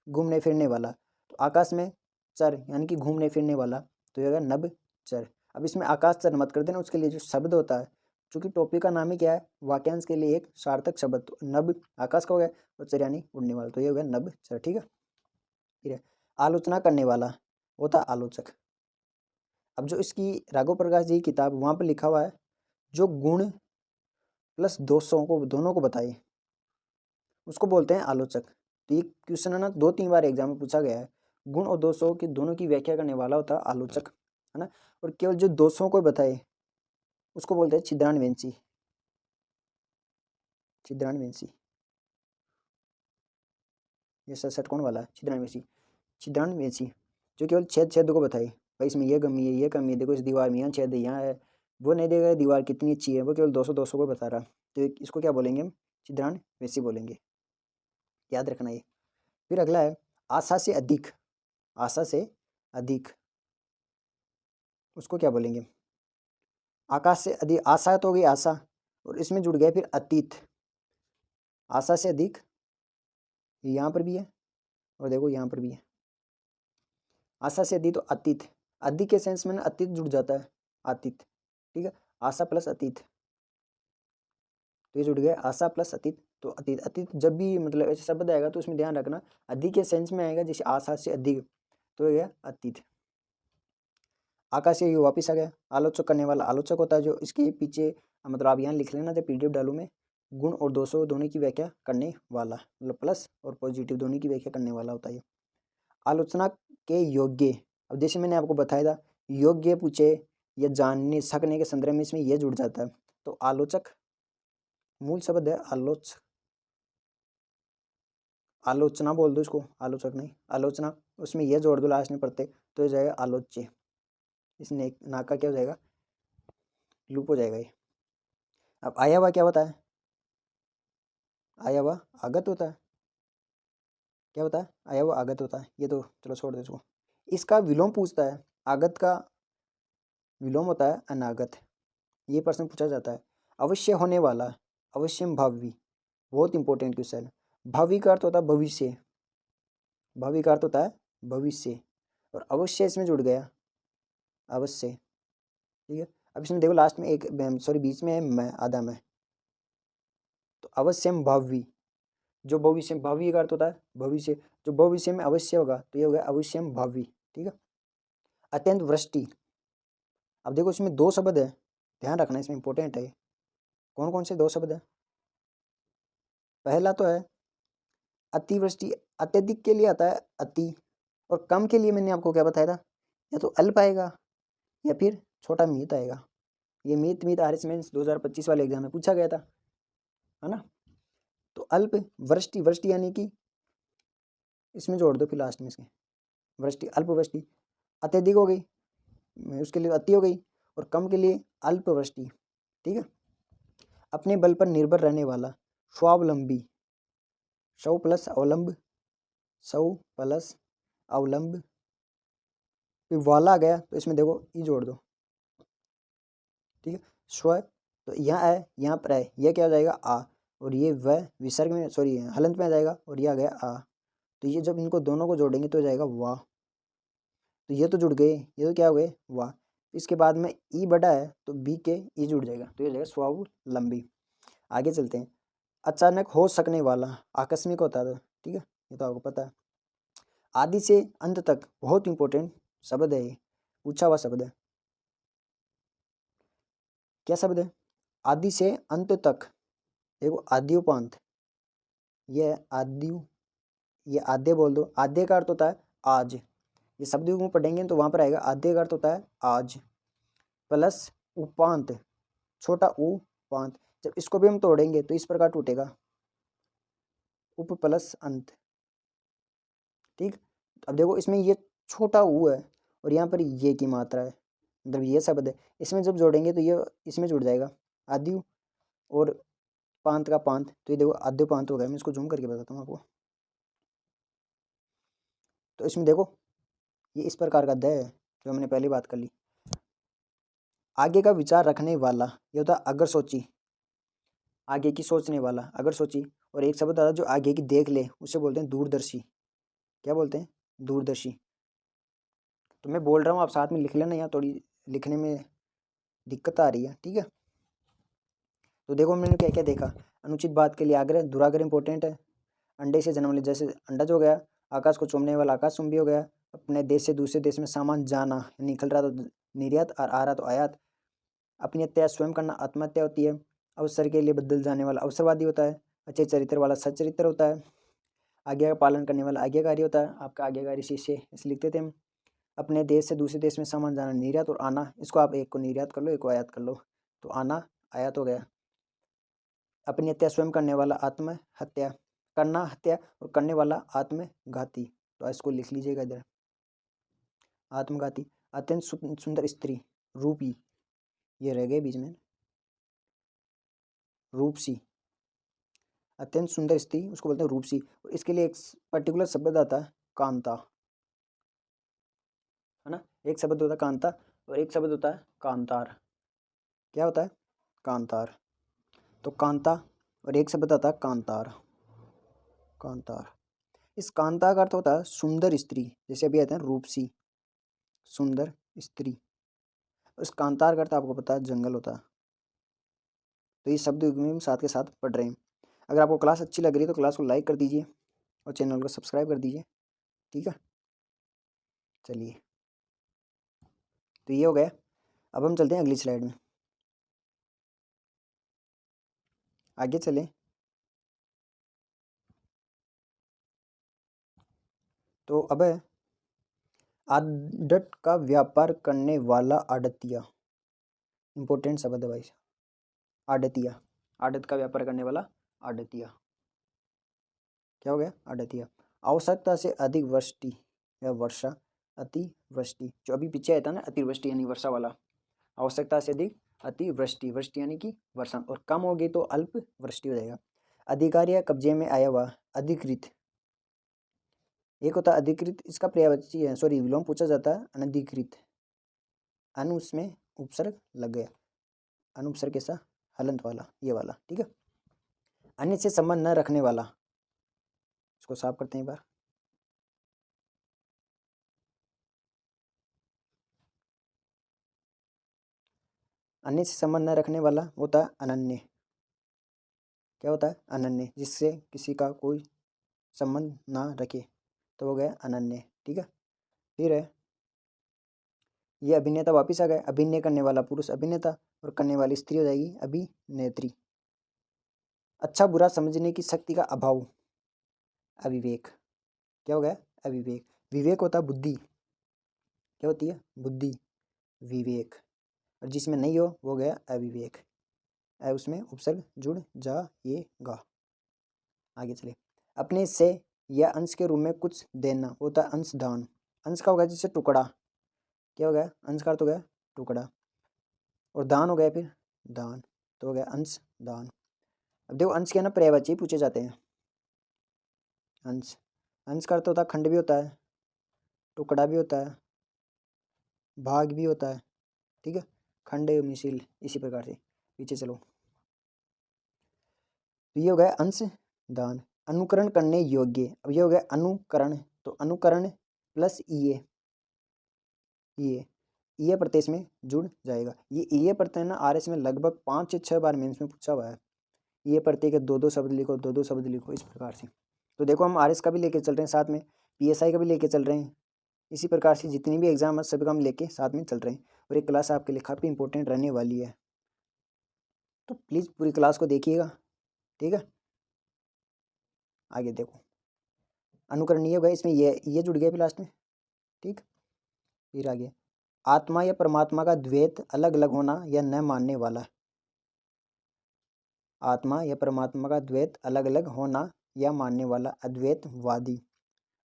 घूमने फिरने वाला। तो आकाश में चर यानी कि घूमने फिरने वाला, तो ये होगा नभ चर। अब इसमें आकाश चर मत कर देना, उसके लिए जो शब्द होता है, चूंकि टॉपिक का नाम ही क्या है? वाक्यांश के लिए एक सार्थक शब्द। तो नभ आकाश का हो गया, और चर यानी उड़ने वाला, तो ये हो गया नभ चर, ठीक है। फिर है आलोचना करने वाला, होता आलोचक। अब जो इसकी राघव प्रकाश जी की किताब, वहाँ पर लिखा हुआ है जो गुण प्लस दोषों को, दोनों को बताए, उसको बोलते हैं आलोचक। तो ये क्वेश्चन है ना, 2-3 बार एग्जाम में पूछा गया है। गुण और दोषों की दोनों की व्याख्या करने वाला होता है आलोचक, है ना। और केवल जो दोषों को बताए उसको बोलते हैं छिद्रान्वेषी, छिद्रान्वेषी। ये षटकोण वाला छिद्रान्वेषी, छिद्रान्वेषी, जो केवल छेद छेद को बताए, भाई इसमें ये कमी है, ये कमी है, देखो इस दीवार में यहाँ छेद है, यहाँ है, वो नहीं देगा दीवार कितनी अच्छी है, वो केवल 200 को बता रहा। तो इसको क्या बोलेंगे हम? छिद्रान्वेषी बोलेंगे, याद रखना ये। फिर अगला है आशा से अधिक, आशा से अधिक, उसको क्या बोलेंगे? आकाश से अधिक, आशा तो हो गई आशा, और इसमें जुड़ गया फिर अतीत, आशा से अधिक, यहाँ पर भी है और देखो यहाँ पर भी है। आशा से अधिक तो अतीत, अधिक के सेंस में ना अतीत जुड़ जाता है, अतीत, ठीक है। आशा प्लस अतीत, तो ये जुड़ गया आशा प्लस अतीत, तो अतीत, अतीत जब भी मतलब ऐसे शब्द आएगा तो उसमें ध्यान रखना अधिक के सेंस में आएगा, जैसे आशा से अधिक, तो ये गया अतीत। आकाशीय वापिस आ गया, आलोचक करने वाला आलोचक होता है, जो इसके पीछे मतलब आप यहाँ लिख लेना, जब पीडीएफ डालू में, गुण और दोषों दोनों की व्याख्या करने वाला, मतलब प्लस और पॉजिटिव दोनों की व्याख्या करने वाला होता है। आलोचना के योग्य, अब जैसे मैंने आपको बताया था, योग्य पूछे या जानने सकने के संदर्भ में इसमें यह जुड़ जाता है। तो आलोचक मूल शब्द है आलोच, आलोचना बोल दो इसको, आलोचक नहीं, आलोचना, उसमें यह जोड़ दो लास्ट में प्रत्यय, तो ये जाएगा आलोच्य। इसने ना का क्या हो जाएगा? लूप हो जाएगा ये। अब आया हुआ क्या होता है? आया हुआ आगत होता है, क्या होता है? आया हुआ आगत होता है, ये तो चलो छोड़ दो इसको। इसका विलोम पूछता है, आगत का विलोम होता है अनागत, ये प्रश्न पूछा जाता है। अवश्य होने वाला, अवश्यम भावी, बहुत इंपॉर्टेंट क्वेश्चन है। भावी का अर्थ होता है भविष्य, भावी का अर्थ होता है भविष्य, और अवश्य इसमें जुड़ गया, अवश्य, ठीक है। अब इसमें देखो लास्ट में एक, सॉरी बीच में है मैं, आधा में, तो अवश्यम भावी, जो भविष्य में, भावी का अर्थ होता है भविष्य, जो भविष्य में अवश्य होगा, तो ये हो गया अवश्यम भावी, ठीक है। अत्यंत वृष्टि, अब देखो इसमें 2 शब्द है, ध्यान रखना इसमें इंपॉर्टेंट है। कौन कौन से 2 शब्द है? पहला तो है अतिवृष्टि, अत्यधिक के लिए आता है अति, और कम के लिए मैंने आपको क्या बताया था? या तो अल्प आएगा या फिर छोटा मीत आएगा। ये मीत मीत आर एस मेंस 2025 वाले एग्जाम में पूछा गया था, है ना। तो अल्प वृष्टि, वृष्टि यानी कि इसमें जोड़ दो फिर लास्ट में इसके, वृष्टि, अल्प वृष्टि, अत्यधिक हो गई, उसके लिए अति हो गई, और कम के लिए अल्प वृष्टि, ठीक है। अपने बल पर निर्भर रहने वाला, स्वावलंबी, स्व प्लस अवलंब, स्व प्लस अवलंब, फिर वाला आ गया तो इसमें देखो ई जोड़ दो, ठीक है। स्व तो यहाँ है, यहाँ पर है, यह क्या हो जाएगा आ, और ये व विसर्ग में सॉरी हलंत में आ जाएगा, और ये आ गया आ। तो ये जब इनको दोनों को जोड़ेंगे तो हो जाएगा वाह। तो ये तो जुड़ गए, ये तो क्या हो गए वाह। इसके बाद में ई बड़ा है तो बी के ई जुड़ जाएगा, तो ये हो जाएगा स्वावलंबी। आगे चलते हैं। अचानक हो सकने वाला आकस्मिक होता था, ठीक है, ये तो आपको पता है। आदि से अंत तक बहुत इंपॉर्टेंट शब्द है, ये पूछा हुआ शब्द है। क्या शब्द है? आदि से अंत तक। देखो आद्योपांत, ये आद्यु, ये आद्य बोल दो, आद्य का अर्थ होता है आज। ये शब्द युग्म पढ़ेंगे तो वहां पर आएगा, आद्य का अर्थ होता है आज, प्लस उपांत, छोटा उ पांत। जब इसको भी हम तोड़ेंगे तो इस प्रकार टूटेगा, उप प्लस अंत, ठीक। अब देखो इसमें ये छोटा ऊ है और यहाँ पर ये की मात्रा है, मतलब ये शब्द है, इसमें जब जोड़ेंगे तो ये इसमें जुड़ जाएगा आद्यु और पांत का पांत, तो ये देखो आद्य पांत हो गया। मैं इसको जूम करके बताता हूँ आपको। तो इसमें देखो ये इस प्रकार का द है जो हमने पहले बात कर ली। आगे का विचार रखने वाला, ये होता है अगर सोची, आगे की सोचने वाला अगर सोची। और एक शब्द आता है जो आगे की देख ले, उसे बोलते हैं दूरदर्शी। क्या बोलते हैं? दूरदर्शी। तो मैं बोल रहा हूँ, आप साथ में लिख लेना, यहाँ थोड़ी लिखने में दिक्कत आ रही है, ठीक है। तो देखो मैंने क्या क्या देखा। अनुचित बात के लिए आग्रह, दुराग्रह इंपॉर्टेंट है। अंडे से जन्म ले, जैसे अंडज हो गया। आकाश को चूमने वाला आकाशचुंबी हो गया। अपने देश से दूसरे देश में सामान जाना, निकल रहा तो निर्यात और आ रहा तो आयात। अपनी हत्या स्वयं करना आत्महत्या होती है। अवसर के लिए बदल जाने वाला अवसरवादी होता है। अच्छे चरित्र वाला सच्चरित्र होता है। आज्ञा का पालन करने वाला आज्ञाकारी होता है। आपका आज्ञाकारी शिष्य इस लिखते थे हम। अपने देश से दूसरे देश में सामान जाना निर्यात और आना, इसको आप एक को निर्यात कर लो, एक को आयात कर लो, तो आना आयात हो गया। अपनी हत्या स्वयं करने वाला आत्महत्या, करना हत्या और करने वाला आत्मघाती, तो इसको लिख लीजिएगा इधर, आत्मघाती। अत्यंत सुंदर स्त्री, रूपी, ये रह गए बीच में, रूपसी। अत्यंत सुंदर स्त्री उसको बोलते हैं रूपसी। और इसके लिए एक पर्टिकुलर शब्द आता है कांता, है ना। एक शब्द होता है कांता और एक शब्द होता है कांतार। क्या होता है? कांतार। तो कांता और एक शब्द आता है कांतार, कांतार। इस कांता का अर्थ होता है सुंदर स्त्री, जैसे अभी आते हैं रूपसी, सुंदर स्त्री। इस कांतार का अर्थ आपको पता है जंगल होता है। तो ये शब्द युग्म में साथ के साथ पढ़ रहे हैं। अगर आपको क्लास अच्छी लग रही है तो क्लास को लाइक कर दीजिए और चैनल को सब्सक्राइब कर दीजिए, ठीक है। चलिए, तो ये हो गया। अब हम चलते हैं अगली स्लाइड में, आगे चलें। तो अब है आड़त का व्यापार करने वाला आड़तिया, इंपॉर्टेंट शब्द है भाई। आड़तिया, आड़त का व्यापार करने वाला आड़तिया। क्या हो गया? आड़तिया। आवश्यकता से अधिक वृष्टि या वर्षा, अतिवृष्टि, जो अभी पीछे आया था ना, अतिवृष्टि यानी वर्षा वाला। आवश्यकता से अधिक अतिवृष्टि, वृष्टि यानी कि वर्षा, और कम होगी तो अल्प वृष्टि हो जाएगा। अधिकारी या कब्जे में आया हुआ, अधिकृत। एक होता है अधिकृत, इसका पर्यायवाची है, सॉरी विलोम पूछा जाता है अनधिकृत। अनु उसमें उपसर्ग लग गया, अनुपसर्ग कैसा? हलंत वाला, ये वाला, ठीक है। अन्य से संबंध न रखने वाला, इसको साफ करते हैं एक बार। अन्य से संबंध न रखने वाला होता है अनन्य। क्या होता है? अनन्य, जिससे किसी का कोई संबंध ना रखे, तो हो गया अनन्य, ठीक है। फिर है ये अभिनेता, वापिस आ गए। अभिनय करने वाला पुरुष अभिनेता और करने वाली स्त्री हो जाएगी अभिनेत्री। अच्छा बुरा समझने की शक्ति का अभाव, अविवेक। क्या हो गया? अविवेक। विवेक होता है बुद्धि, क्या होती है? बुद्धि, विवेक। और जिसमें नहीं हो वो गया अविवेक, उसमें उपसर्ग जुड़ जाएगा। आगे चलिए। अपने से या अंश के रूप में कुछ देना होता है अंश दान। अंश का हो गया जैसे टुकड़ा, क्या हो गया? अंश का अर्थ हो गया टुकड़ा, और दान हो गया फिर दान, तो हो गया अंश दान। अब देखो अंश के ना पर्यायवाची पूछे जाते हैं। अंश, अंश का अर्थ होता है खंड भी होता है, टुकड़ा भी होता है, भाग भी होता है, ठीक है, खंड मिशिल, इसी प्रकार से। पीछे चलो, तो ये हो गया अंश दान। अनुकरण करने योग्य, अब ये हो गया अनुकरण, तो अनुकरण प्लस ये प्रत्यय इसमें जुड़ जाएगा। ये प्रत्यय ना आरएस में लगभग 5 से 6 बार मेंस में पूछा हुआ है। ये प्रत्यय के दो दो शब्द लिखो, दो दो शब्द लिखो, इस प्रकार से। तो देखो हम आरएस का भी लेके चल रहे हैं साथ में, पीएसआई का भी लेके चल रहे हैं, इसी प्रकार से जितनी भी एग्जाम है सभी का हम लेके साथ में चल रहे हैं। और ये क्लास आपके लिए काफ़ी इंपॉर्टेंट रहने वाली है, तो प्लीज़ पूरी क्लास को देखिएगा, ठीक है। आगे देखो, अनुकरणीय हो गया, इसमें ये जुड़ गया फिर लास्ट में, ठीक। फिर आगे, आत्मा या परमात्मा का द्वैत अलग अलग होना या न मानने वाला। आत्मा या परमात्मा का द्वैत अलग अलग होना या मानने वाला अद्वैतवादी।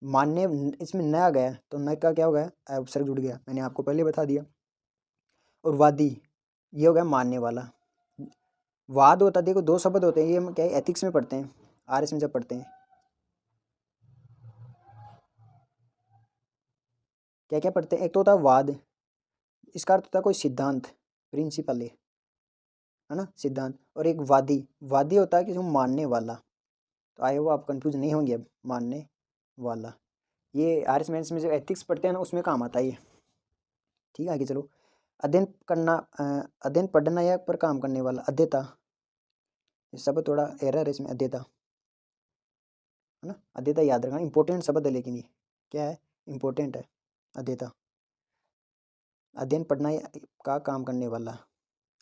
मानने, इसमें न आ गया तो न का क्या हो गया, उपसर्ग जुड़ गया, मैंने आपको पहले बता दिया। और वादी, ये हो गया मानने वाला। वाद होता, देखो दो शब्द होते हैं, ये हम क्या है एथिक्स में पढ़ते हैं, आरएस में जब पढ़ते हैं, क्या क्या पढ़ते हैं, एक तो होता है वाद, इसका अर्थ होता है कोई सिद्धांत, प्रिंसिपल है ना, सिद्धांत। और एक वादी, वादी होता है किसी को मानने वाला। तो आए वो आप कंफ्यूज नहीं होंगे अब, मानने वाला, ये आरएस में जो एथिक्स पढ़ते हैं ना उसमें काम आता है ये, ठीक है। आगे चलो, अध्ययन करना, अध्ययन पढ़ना या पर काम करने वाला, अध्येता, ये सब थोड़ा एरर है इसमें, अध्येता है ना, अध्येता याद रखना, इंपॉर्टेंट शब्द है, लेकिन ये क्या है, इंपॉर्टेंट है, अध्येता। अध्ययन पढ़ना का काम करने वाला,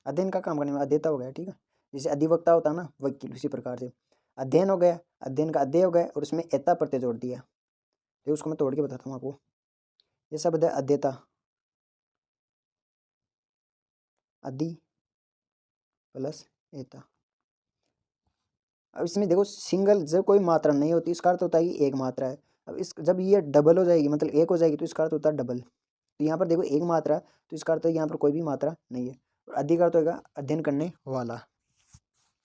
अध्ययन का काम करने वाला अध्येता हो गया, ठीक है। जैसे अधिवक्ता होता है ना, वकील, उसी प्रकार से अध्ययन हो गया, अध्ययन का अध्यय हो गया, और उसमें एता प्रत्यय जोड़ दिया, तो उसको मैं तोड़ के बताता हूँ आपको। ये शब्द है अध्येता, अधि प्लस एता। अब इसमें देखो सिंगल जब कोई मात्रा नहीं होती इसका अर्थ होता है कि एक मात्रा है। अब इस जब ये डबल हो जाएगी, मतलब एक हो जाएगी, तो इसका अर्थ होता है डबल। तो यहाँ पर देखो एक मात्रा, तो इसका अर्थ है यहाँ पर कोई भी मात्रा नहीं है। और अधिक अर्थ होगा अध्ययन करने वाला।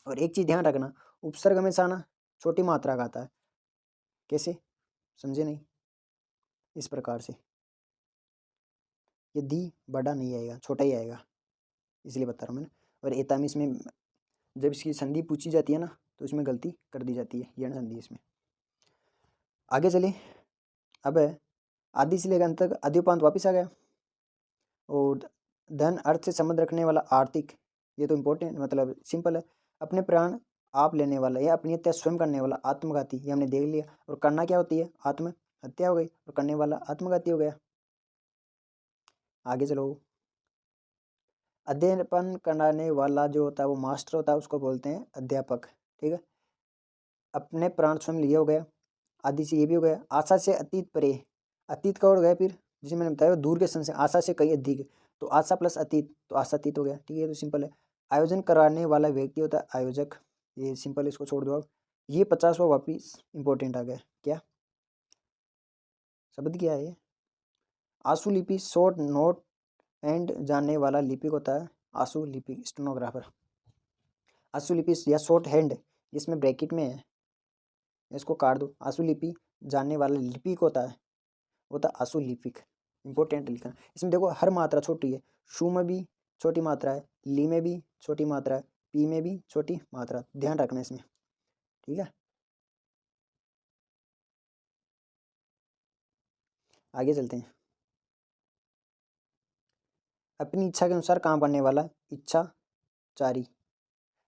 और एक चीज़ ध्यान रखना, उपसर्ग हमेशा ना छोटी मात्रा का आता है। कैसे, समझे नहीं, इस प्रकार से, ये दी बड़ा नहीं आएगा, छोटा ही आएगा, इसलिए बता रहा हूँ मैं। और एता में इसमें जब इसकी संधि पूछी जाती है ना, तो इसमें गलती कर दी जाती है, यण संधि इसमें। आगे चले, अब आदि से लेकर अंत तक आदि उपांत वापिस आ गया। और धन अर्थ से संबंध रखने वाला आर्थिक, ये तो इम्पोर्टेंट, मतलब सिंपल है। अपने प्राण आप लेने वाला या अपनी हत्या स्वयं करने वाला आत्मघाती, ये हमने देख लिया। और करना क्या होती है, आत्महत्या हो गई, और करने वाला आत्मघाती हो गया। आगे चलो, अध्ययन कराने वाला जो होता है वो मास्टर होता है, उसको बोलते हैं अध्यापक, ठीक है। अपने प्राण स्वयं लिए हो गया, आदि से ये भी हो गया। आशा से अतीत परे, अतीत का हो गया फिर, जैसे मैंने बताया दूर के सन से, आशा से कहीं अधिक, तो आशा प्लस अतीत, तो आशातीत हो गया, ठीक है, तो सिंपल है। आयोजन कराने वाला व्यक्ति होता है आयोजक, ये सिंपल, इसको छोड़ दो अब। ये 50वां वापिस इंपॉर्टेंट आ गया, क्या शब्द क्या है ये, आशु लिपि, शॉर्ट नोट एंड जानने वाला लिपिक होता है आशु लिपि, स्टेनोग्राफर। आशु लिपि या शॉर्ट हैंड, जिसमें ब्रैकेट में है, इसको काट दो। आशु लिपि जानने वाला लिपिक होता है, होता आशु लिपिक, इंपॉर्टेंट लिखना। इसमें देखो हर मात्रा छोटी है, शू में भी छोटी मात्रा है, ली में भी छोटी मात्रा है, पी में भी छोटी मात्रा, ध्यान रखना इसमें, ठीक है। आगे चलते हैं, अपनी इच्छा के अनुसार काम करने वाला इच्छाचारी,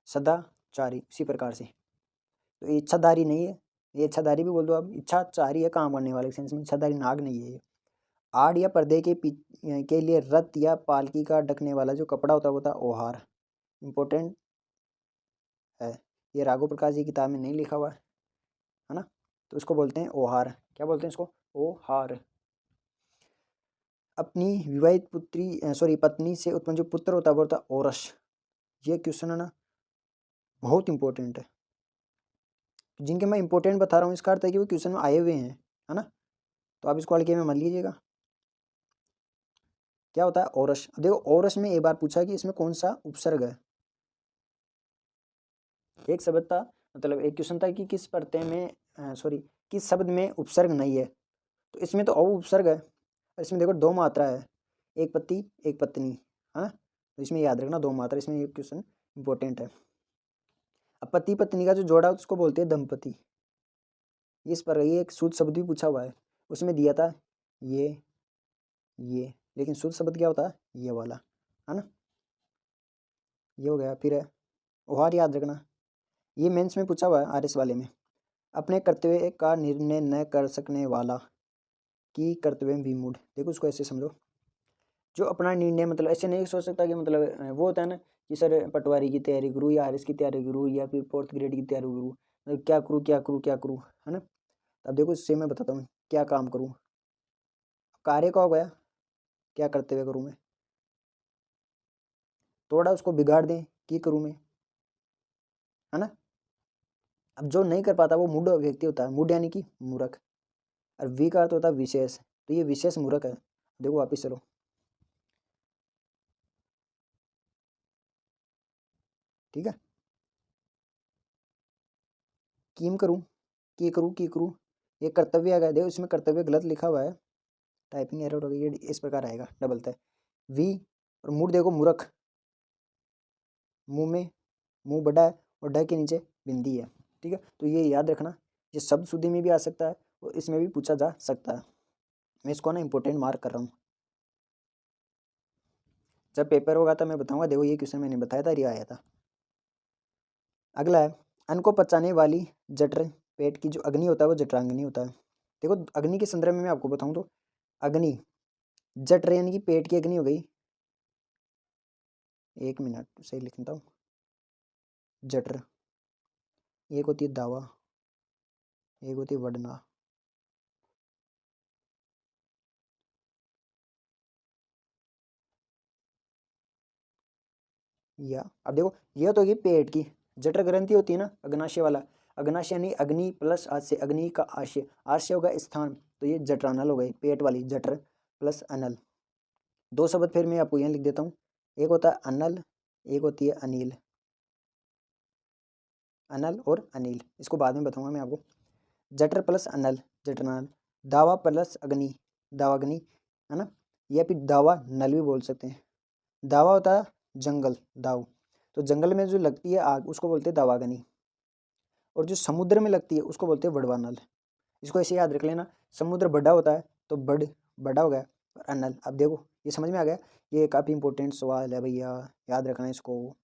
सदाचारी, इसी प्रकार से। तो ये इच्छाधारी नहीं है, ये इच्छाधारी भी बोल दो आप, इच्छाचारी है काम करने वाले सेंस में, इच्छाधारी नाग नहीं है ये। आड़ या पर्दे के लिए रथ या पालकी का ढकने वाला जो कपड़ा होता है वो होता है ओहार, इंपॉर्टेंट है। ये राघव प्रकाश जी की किताब में नहीं लिखा हुआ है ना, तो इसको बोलते हैं ओहार, क्या बोलते हैं इसको, ओहार। अपनी विवाहित पत्नी से उत्पन्न जो पुत्र होता है वो होता है ओरस। ये क्वेश्चन है ना बहुत इंपॉर्टेंट है, जिनके मैं इंपॉर्टेंट बता रहा हूँ इसका अर्थ है कि वो क्वेश्चन में आए हुए हैं, है ना, तो आप इसको हल्के में मत लीजिएगा। क्या होता है ओरस, देखो ओरस में एक बार पूछा कि इसमें कौन सा उपसर्ग है, एक शब्द था, मतलब एक क्वेश्चन था कि किस प्रत्यय में किस शब्द में उपसर्ग नहीं है, तो इसमें तो औ उपसर्ग है, इसमें देखो दो मात्रा है, एक पति एक पत्नी, है ना। तो इसमें याद रखना 2 मात्रा, इसमें ये क्वेश्चन इंपॉर्टेंट है। अब पति पत्नी का जो जोड़ा है उसको बोलते हैं दंपति। इस पर ये एक शुद्ध शब्द भी पूछा हुआ है, उसमें दिया था ये, लेकिन शुद्ध शब्द क्या होता है, ये वाला, है ना। ये हो गया। फिर है ओहार, याद रखना, ये मेंस में पूछा हुआ है आरएस वाले में। अपने कर्तव्य का निर्णय न कर सकने वाला की कर्तव्य विमूढ़। देखो उसको ऐसे समझो, जो अपना निर्णय मतलब ऐसे नहीं सोच सकता कि मतलब वो होता है ना कि सर पटवारी की तैयारी करूँ या आरएस की तैयारी करूँ या फिर 4th ग्रेड की तैयारी करूँ, मतलब क्या करूँ क्या करूँ क्या करूँ, है ना। अब देखो इससे मैं बताता हूँ क्या काम करूँ। कार्य का हो गया, क्या कर्तव्य करूँ मैं, थोड़ा उसको बिगाड़ दें कि करूँ मैं, है ना। अब जो नहीं कर पाता वो मूढ़ व्यक्ति होता है, मूढ़ यानी कि मूर्ख, और वी का अर्थ होता है विशेष, तो ये विशेष मूर्ख है। देखो वापिस चलो, ठीक है। किम करूँ की करूँ, ये कर्तव्य आ गया। देखो इसमें कर्तव्य गलत लिखा हुआ है, टाइपिंग एरर हो गई, ये इस प्रकार आएगा डबल तय वी। और मूड देखो मूर्ख, मुंह में मुंह बड़ा है और ड के नीचे बिंदी है, ठीक है। तो ये याद रखना, ये शब्द शुद्धि में भी आ सकता है और इसमें भी पूछा जा सकता है। मैं इसको ना इंपॉर्टेंट मार्क कर रहा हूँ, जब पेपर होगा तो मैं बताऊंगा। देखो ये क्वेश्चन मैंने बताया था, रिया आया था। अगला है, अन्न को पचाने वाली जठर पेट की जो अग्नि होता है वो जठराग्नि होता है। देखो अग्नि के संदर्भ में मैं आपको बताऊं तो अग्नि जठर यानी कि पेट की अग्नि हो गई, 1 मिनट सही लिखता हूँ। जठर, एक होती है दावा, एक होती है वडना। या अब देखो ये तो होगी पेट की, जठर ग्रंथि होती है ना अग्नाशय वाला, अग्नाशय यानी अग्नि प्लस आशय, अग्नि का आशय, आशय होगा स्थान, तो ये जठरानल हो गई, पेट वाली जठर प्लस अनल। 2 शब्द फिर मैं आपको यहाँ लिख देता हूँ, एक होता है अनल, एक होती है अनिल। अनल और अनिल, इसको बाद में बताऊंगा मैं आपको। जठर प्लस अनल जठरानल, दावा प्लस अग्नि दावाग्नि, है ना। या फिर दावा नल भी बोल सकते हैं। दावा होता है जंगल दाव, तो जंगल में जो लगती है आग उसको बोलते हैं दावाग्नि, और जो समुद्र में लगती है उसको बोलते हैं बड़वानल। इसको ऐसे याद रख लेना, समुद्र बड़ा होता है तो बड़ा हो गया, और अनल। अब देखो ये समझ में आ गया, ये काफ़ी इंपॉर्टेंट सवाल है भैया, याद रखना इसको।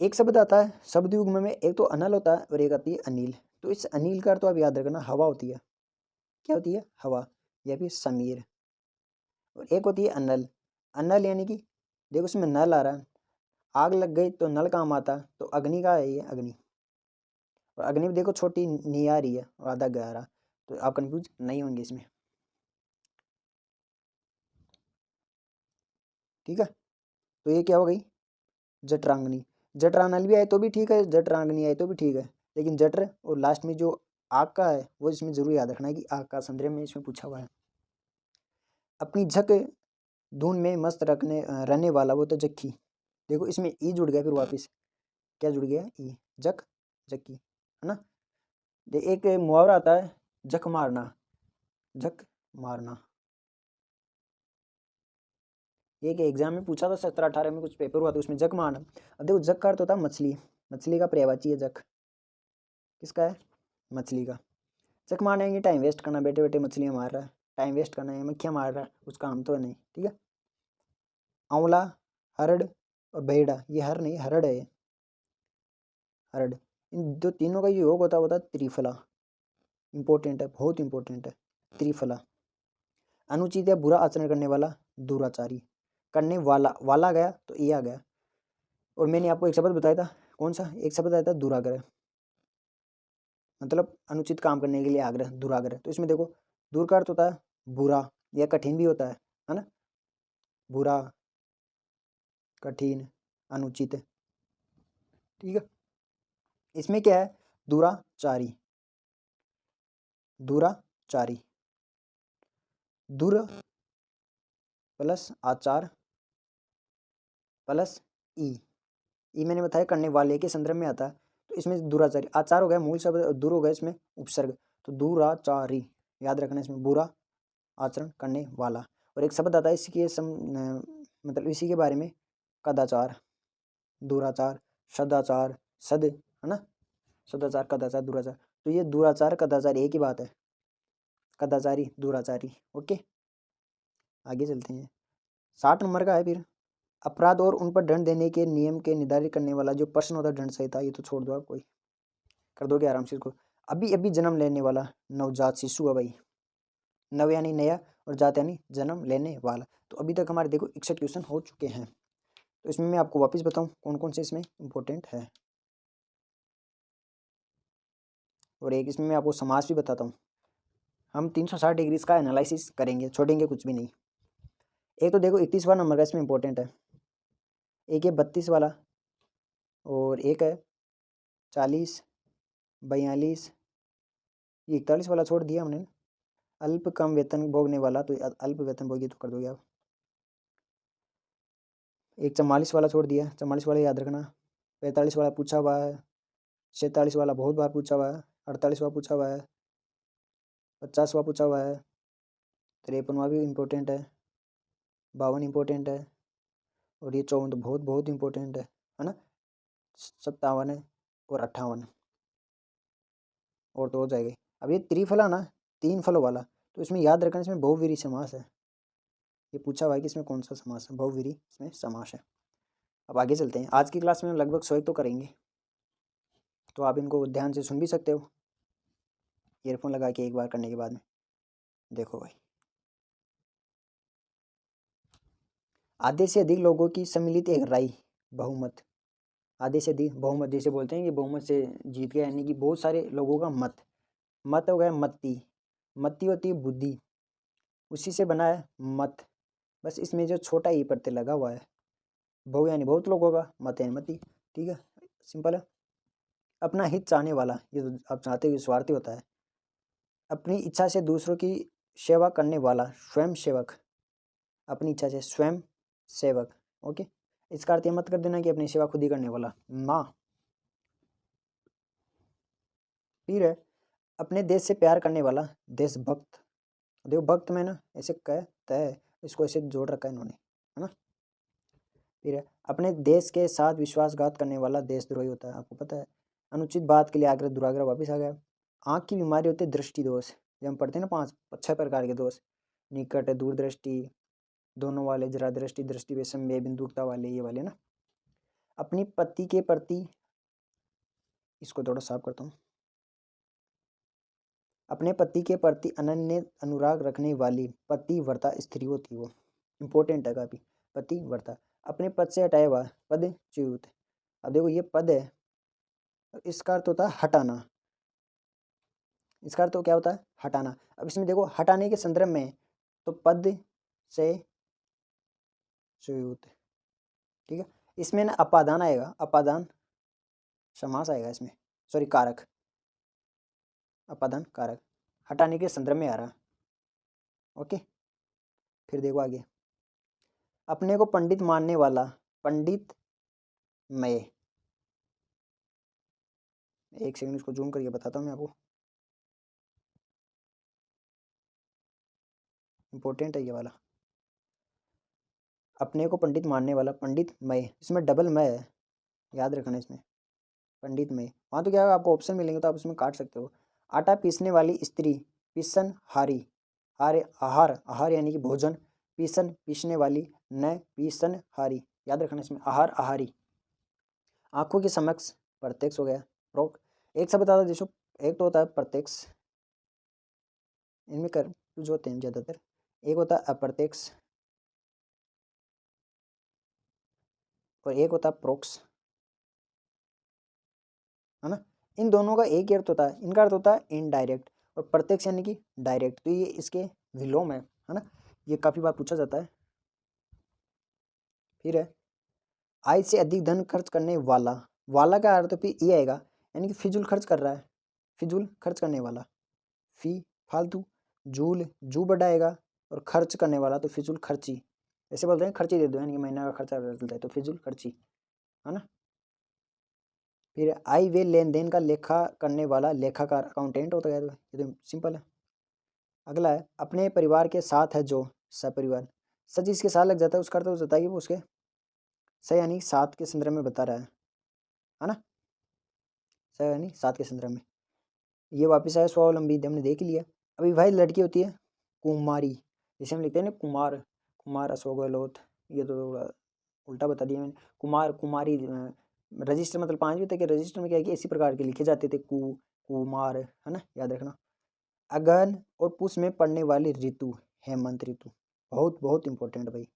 एक शब्द आता है शब्द युग्म में, एक तो अनल होता है और एक आती है अनिल। तो इस अनिल का तो आप याद रखना हवा होती है, क्या होती है, हवा या फिर समीर। और एक होती है अनल, अनल यानी कि देखो उसमें नल आ रहा है, आग लग गई तो नल काम आता, तो अग्नि का है ये अग्नि। और अग्नि भी देखो छोटी नी आ रही है और आधा गहरा, तो आप कंफ्यूज नहीं होंगे इसमें, ठीक है। तो ये क्या हो गई, जठरांगनी। जठरानल भी आए तो भी ठीक है, जठरांगनी आए तो भी ठीक है, लेकिन जठर और लास्ट में जो आग का है वो इसमें जरूर याद रखना है कि आग का संदर्भ में इसमें पूछा हुआ है। अपनी झक धुन में मस्त रहने वाला वो तो जक्खी। देखो इसमें ई जुड़ गया, फिर वापस क्या जुड़ गया, ई, जक जक्की, है ना। एक मुहावरा आता है जक मारना, जक मारना, ये कि एग्जाम में पूछा था 17-18 में कुछ पेपर हुआ तो उसमें जक मारना। अब देखो जक का अर्थ होता है मछली, मछली का पर्यायवाची है जक, किसका है, मछली का। जक मारना है, टाइम वेस्ट करना, बैठे बैठे मछलियाँ मार रहा है, टाइम वेस्ट करना है, मक्खियाँ मार रहा है, कुछ काम तो है नहीं, ठीक है। आंवला, हरड़ और बेड़ा, ये हर नहीं हरड़ है, हरड़, इन दो तीनों का योग होता है त्रिफला। इंपॉर्टेंट है, बहुत इंपॉर्टेंट है त्रिफला। अनुचित या बुरा आचरण करने वाला दुराचारी, करने वाला वाला गया तो ये आ गया। और मैंने आपको एक शब्द बताया था, कौन सा, एक शब्द बताया था दुराग्रह, मतलब अनुचित काम करने के लिए आग्रह, दुराग्रह। तो इसमें देखो दूर का अर्थ होता है बुरा या कठिन भी होता है ना, बुरा, कठिन, अनुचित, ठीक है। इसमें क्या है, दुराचारी, दुराचारी, दुर प्लस आचार प्लस ई मैंने बताया करने वाले के संदर्भ में आता है, तो इसमें दुराचारी, आचार हो गया मूल शब्द, दूर हो गया इसमें उपसर्ग, तो दुराचारी, याद रखना इसमें बुरा आचरण करने वाला। और एक शब्द आता है इसी के मतलब इसी के बारे में, कदाचार, दुराचार, सदाचार, सद, है ना, सदाचार, कदाचार, दुराचार। तो ये दुराचार कदाचार एक ही बात है, कदाचारी दुराचारी। ओके, आगे चलते हैं। 60 नंबर का है फिर, अपराध और उन पर दंड देने के नियम के निर्धारित करने वाला जो प्रश्न होता है दंड संहिता, ये तो छोड़ दो आप, कोई कर दोगे आराम से इसको। अभी अभी जन्म लेने वाला नवजात शिशु है भाई, नव यानी नया और जात यानी जन्म लेने वाला। तो अभी तक हमारे देखो 61 क्वेश्चन हो चुके हैं। तो इसमें मैं आपको वापस बताऊं कौन कौन से इसमें इंपॉर्टेंट है, और एक इसमें मैं आपको समास भी बताता हूँ। हम 360 डिग्री इसका एनालिसिस करेंगे, छोड़ेंगे कुछ भी नहीं। एक तो देखो 31वां नंबर का इसमें इंपॉर्टेंट है, एक है 32 वाला, और एक है 40, 42, ये 41 वाला छोड़ दिया हमने। अल्प कम वेतन भोगने वाला, तो अल्प वेतन भोगी तो कर दोगे आप। एक 44 वाला छोड़ दिया, 44 वाला याद रखना। 45 वाला पूछा हुआ है, 46 वाला बहुत बार पूछा हुआ है, 48वां पूछा हुआ है, 50वां पूछा हुआ है, 53वां भी इम्पोर्टेंट है, 52 इम्पोर्टेंट है, और ये 54 तो बहुत बहुत इम्पोर्टेंट है ना, 57 है, और 58 और तो हो जाएगी। अब ये त्रिफला ना, 3 फलों वाला, तो इसमें याद रखना इसमें बहुवीरी समास है। ये पूछा हुआ है कि इसमें कौन सा समास है, बहुवीरी इसमें समास है। अब आगे चलते हैं। आज की क्लास में लगभग 100 तो करेंगे, तो आप इनको ध्यान से सुन भी सकते हो ईयरफोन लगा के एक बार करने के बाद में। देखो भाई, आधे से अधिक लोगों की सम्मिलित एक राय, बहुमत। आधे से अधिक बहुमत जैसे बोलते हैं कि बहुमत से जीत गया, यानी कि बहुत सारे लोगों का मत। मत हो गया मत्ती, मत्ती होती है बुद्धि, उसी से बना है मत। बस इसमें जो छोटा ई प्रत्यय लगा हुआ है, बहु यानी बहुत लोगों का, मत यानी मती। ठीक है, सिंपल है। अपना हित चाहने वाला, ये तो आप चाहते हो स्वार्थी होता है। अपनी इच्छा से दूसरों की सेवा करने वाला, स्वयं सेवक। अपनी इच्छा से स्वयं सेवक। ओके, इसका अर्थ ये मत कर देना कि अपनी सेवा खुद ही करने वाला ना। फिर है अपने देश से प्यार करने वाला, देशभक्त। देखो भक्त में ना ऐसे कहता है, इसको ऐसे जोड़ रखा है इन्होंने, है ना। फिर है अपने देश के साथ विश्वासघात करने वाला, देशद्रोही होता है, आपको पता है। अनुचित बात के लिए आग्रह दुराग्रह, वापिस आ गया। आँख की बीमारी होती है दृष्टि दोष, जब हम पढ़ते हैं ना 5-6 प्रकार के दोष, निकट, दूरदृष्टि, दोनों वाले, जरा दृष्टि, दृष्टि विषम, बिंदुकता वाले, ये वाले ना। अपनी पति के प्रति, इसको थोड़ा साफ करता हूँ। अपने पति के प्रति अनन्य अनुराग रखने वाली पतिव्रता स्त्री होती है वो, इम्पोर्टेंट है काफी, पतिव्रता। अपने पद से हटाया हुआ, पद च्युत। अब देखो ये पद है, इसका अर्थ होता है हटाना, इसका अर्थ तो क्या होता है हटाना। अब इसमें देखो हटाने के संदर्भ में, तो पद से च्युत। ठीक है, इसमें ना अपादान आएगा, अपादान समास आएगा इसमें, सॉरी कारक, अपादान कारक, हटाने के संदर्भ में आ रहा। ओके, फिर देखो आगे। अपने को पंडित मानने वाला, पंडित मय। एक सेकंड इसको जूम करके बताता हूँ मैं आपको, इंपॉर्टेंट है ये वाला। अपने को पंडित मानने वाला, पंडित मय, इसमें डबल मय है, याद रखना इसमें, पंडित मय। वहाँ तो क्या है, आपको ऑप्शन मिलेंगे तो आप उसमें काट सकते हो। आटा पीसने वाली स्त्री, पीसन हारी, हारे आहार, आहार यानी कि भोजन, पीसन पीसने वाली, न पीसन हारी, याद रखना इसमें आहार आहारी। आंखों के समक्ष, प्रत्यक्ष हो गया। प्रोक, एक से बता दो जैसो, एक तो होता है प्रत्यक्ष, इनमें कर जो होते हैं ज़्यादातर, एक होता है अप्रत्यक्ष और एक होता है प्रोक्ष, है ना। इन दोनों का एक ही अर्थ होता है, इनका अर्थ होता है इनडायरेक्ट, और प्रत्यक्ष यानी कि डायरेक्ट, तो ये इसके विलोम है ना, ये काफ़ी बार पूछा जाता है। फिर है आय से अधिक धन खर्च करने वाला, वाला का अर्थ फिर ये आएगा, यानी कि फिजूल खर्च कर रहा है, फिजूल खर्च करने वाला, फी फालतू, जूल जू बढ़ाएगा, और खर्च करने वाला तो फिजूल खर्ची, ऐसे बोलते हैं खर्ची दे दो, यानी कि महीना का खर्चा चलता है तो फिजूल खर्ची, है ना। फिर आय वे लेन देन का लेखा करने वाला, लेखाकार, अकाउंटेंट होता है, ये तो सिंपल है। अगला है अपने परिवार के साथ है जो, सपरिवार। स जिसके साथ लग जाता है उसका अर्थ हो जाता है कि वो उसके स यानी साथ के संदर्भ में बता रहा है ना। स यानी साथ के संदर्भ में। ये वापस आया स्वावलंबी, हमने देख लिया। अब विवाहित लड़की होती है कुमारी, जैसे हम लिखते हैं ना कुमार, कुमार अशोक गहलोत, ये तो थोड़ा उल्टा बता दिया मैंने। कुमार कुमारी रजिस्टर मतलब 5 बजे तक के रजिस्टर में क्या है कि इसी प्रकार के लिखे जाते थे, कुमार, है ना, याद रखना। अगहन और पुष में पड़ने वाली ऋतु हेमंत ऋतु, बहुत बहुत इंपॉर्टेंट भाई।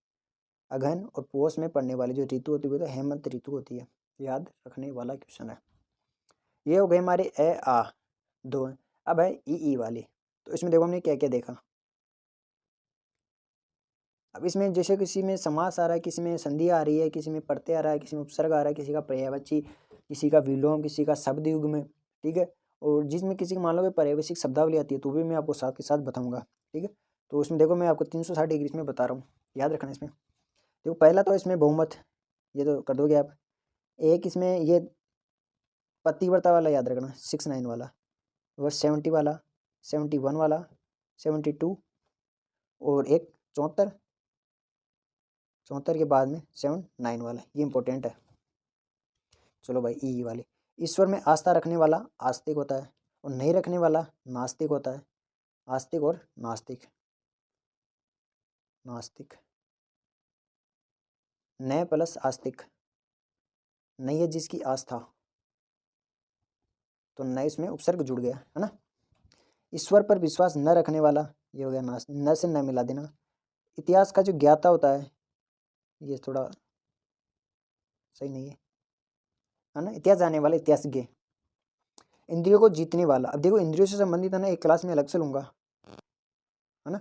अगहन और पोष में पड़ने वाली जो ऋतु होती है वो तो हेमंत ऋतु होती है, याद रखने वाला क्वेश्चन है। ये हो गए हमारे ए आ दो। अब है ई वाले, तो इसमें देखो हमने क्या क्या देखा। अब इसमें जैसे किसी में समास आ रहा है, किसी में संधि आ रही है, किसी में प्रत्यय आ रहा है, किसी में उपसर्ग आ रहा है, किसी का पर्यायवाची, किसी का विलोम, किसी का शब्द युग में, ठीक है। और जिसमें किसी का मान लो पर्यायवाची शब्दावली आती है तो भी मैं आपको साथ के साथ बताऊंगा, ठीक है। तो उसमें देखो मैं आपको 360 डिग्री में बता रहा हूँ, याद रखना इसमें। देखो पहला तो इसमें बहुमत, ये तो कर दोगे आप। एक इसमें ये पतिव्रता वाला याद रखना 69 वाला, वह 70 वाला, 71 वाला, 72 और एक 74, 74 के बाद में 79 वाला, ये इंपॉर्टेंट है। चलो भाई ई वाले, ईश्वर में आस्था रखने वाला आस्तिक होता है और नहीं रखने वाला नास्तिक होता है। आस्तिक और नास्तिक, नास्तिक, नय प्लस आस्तिक, नहीं है जिसकी आस्था, तो नए इसमें उपसर्ग जुड़ गया, है ना। ईश्वर पर विश्वास न रखने वाला, ये हो गया नास्तिक, न से न मिला देना। इतिहास का जो ज्ञाता होता है, ये थोड़ा सही नहीं है ना, इतिहास जानने वाला इतिहासज्ञ। इंद्रियों को जीतने वाला, अब देखो इंद्रियों से संबंधित है ना, एक क्लास में अलग से लूंगा, है ना।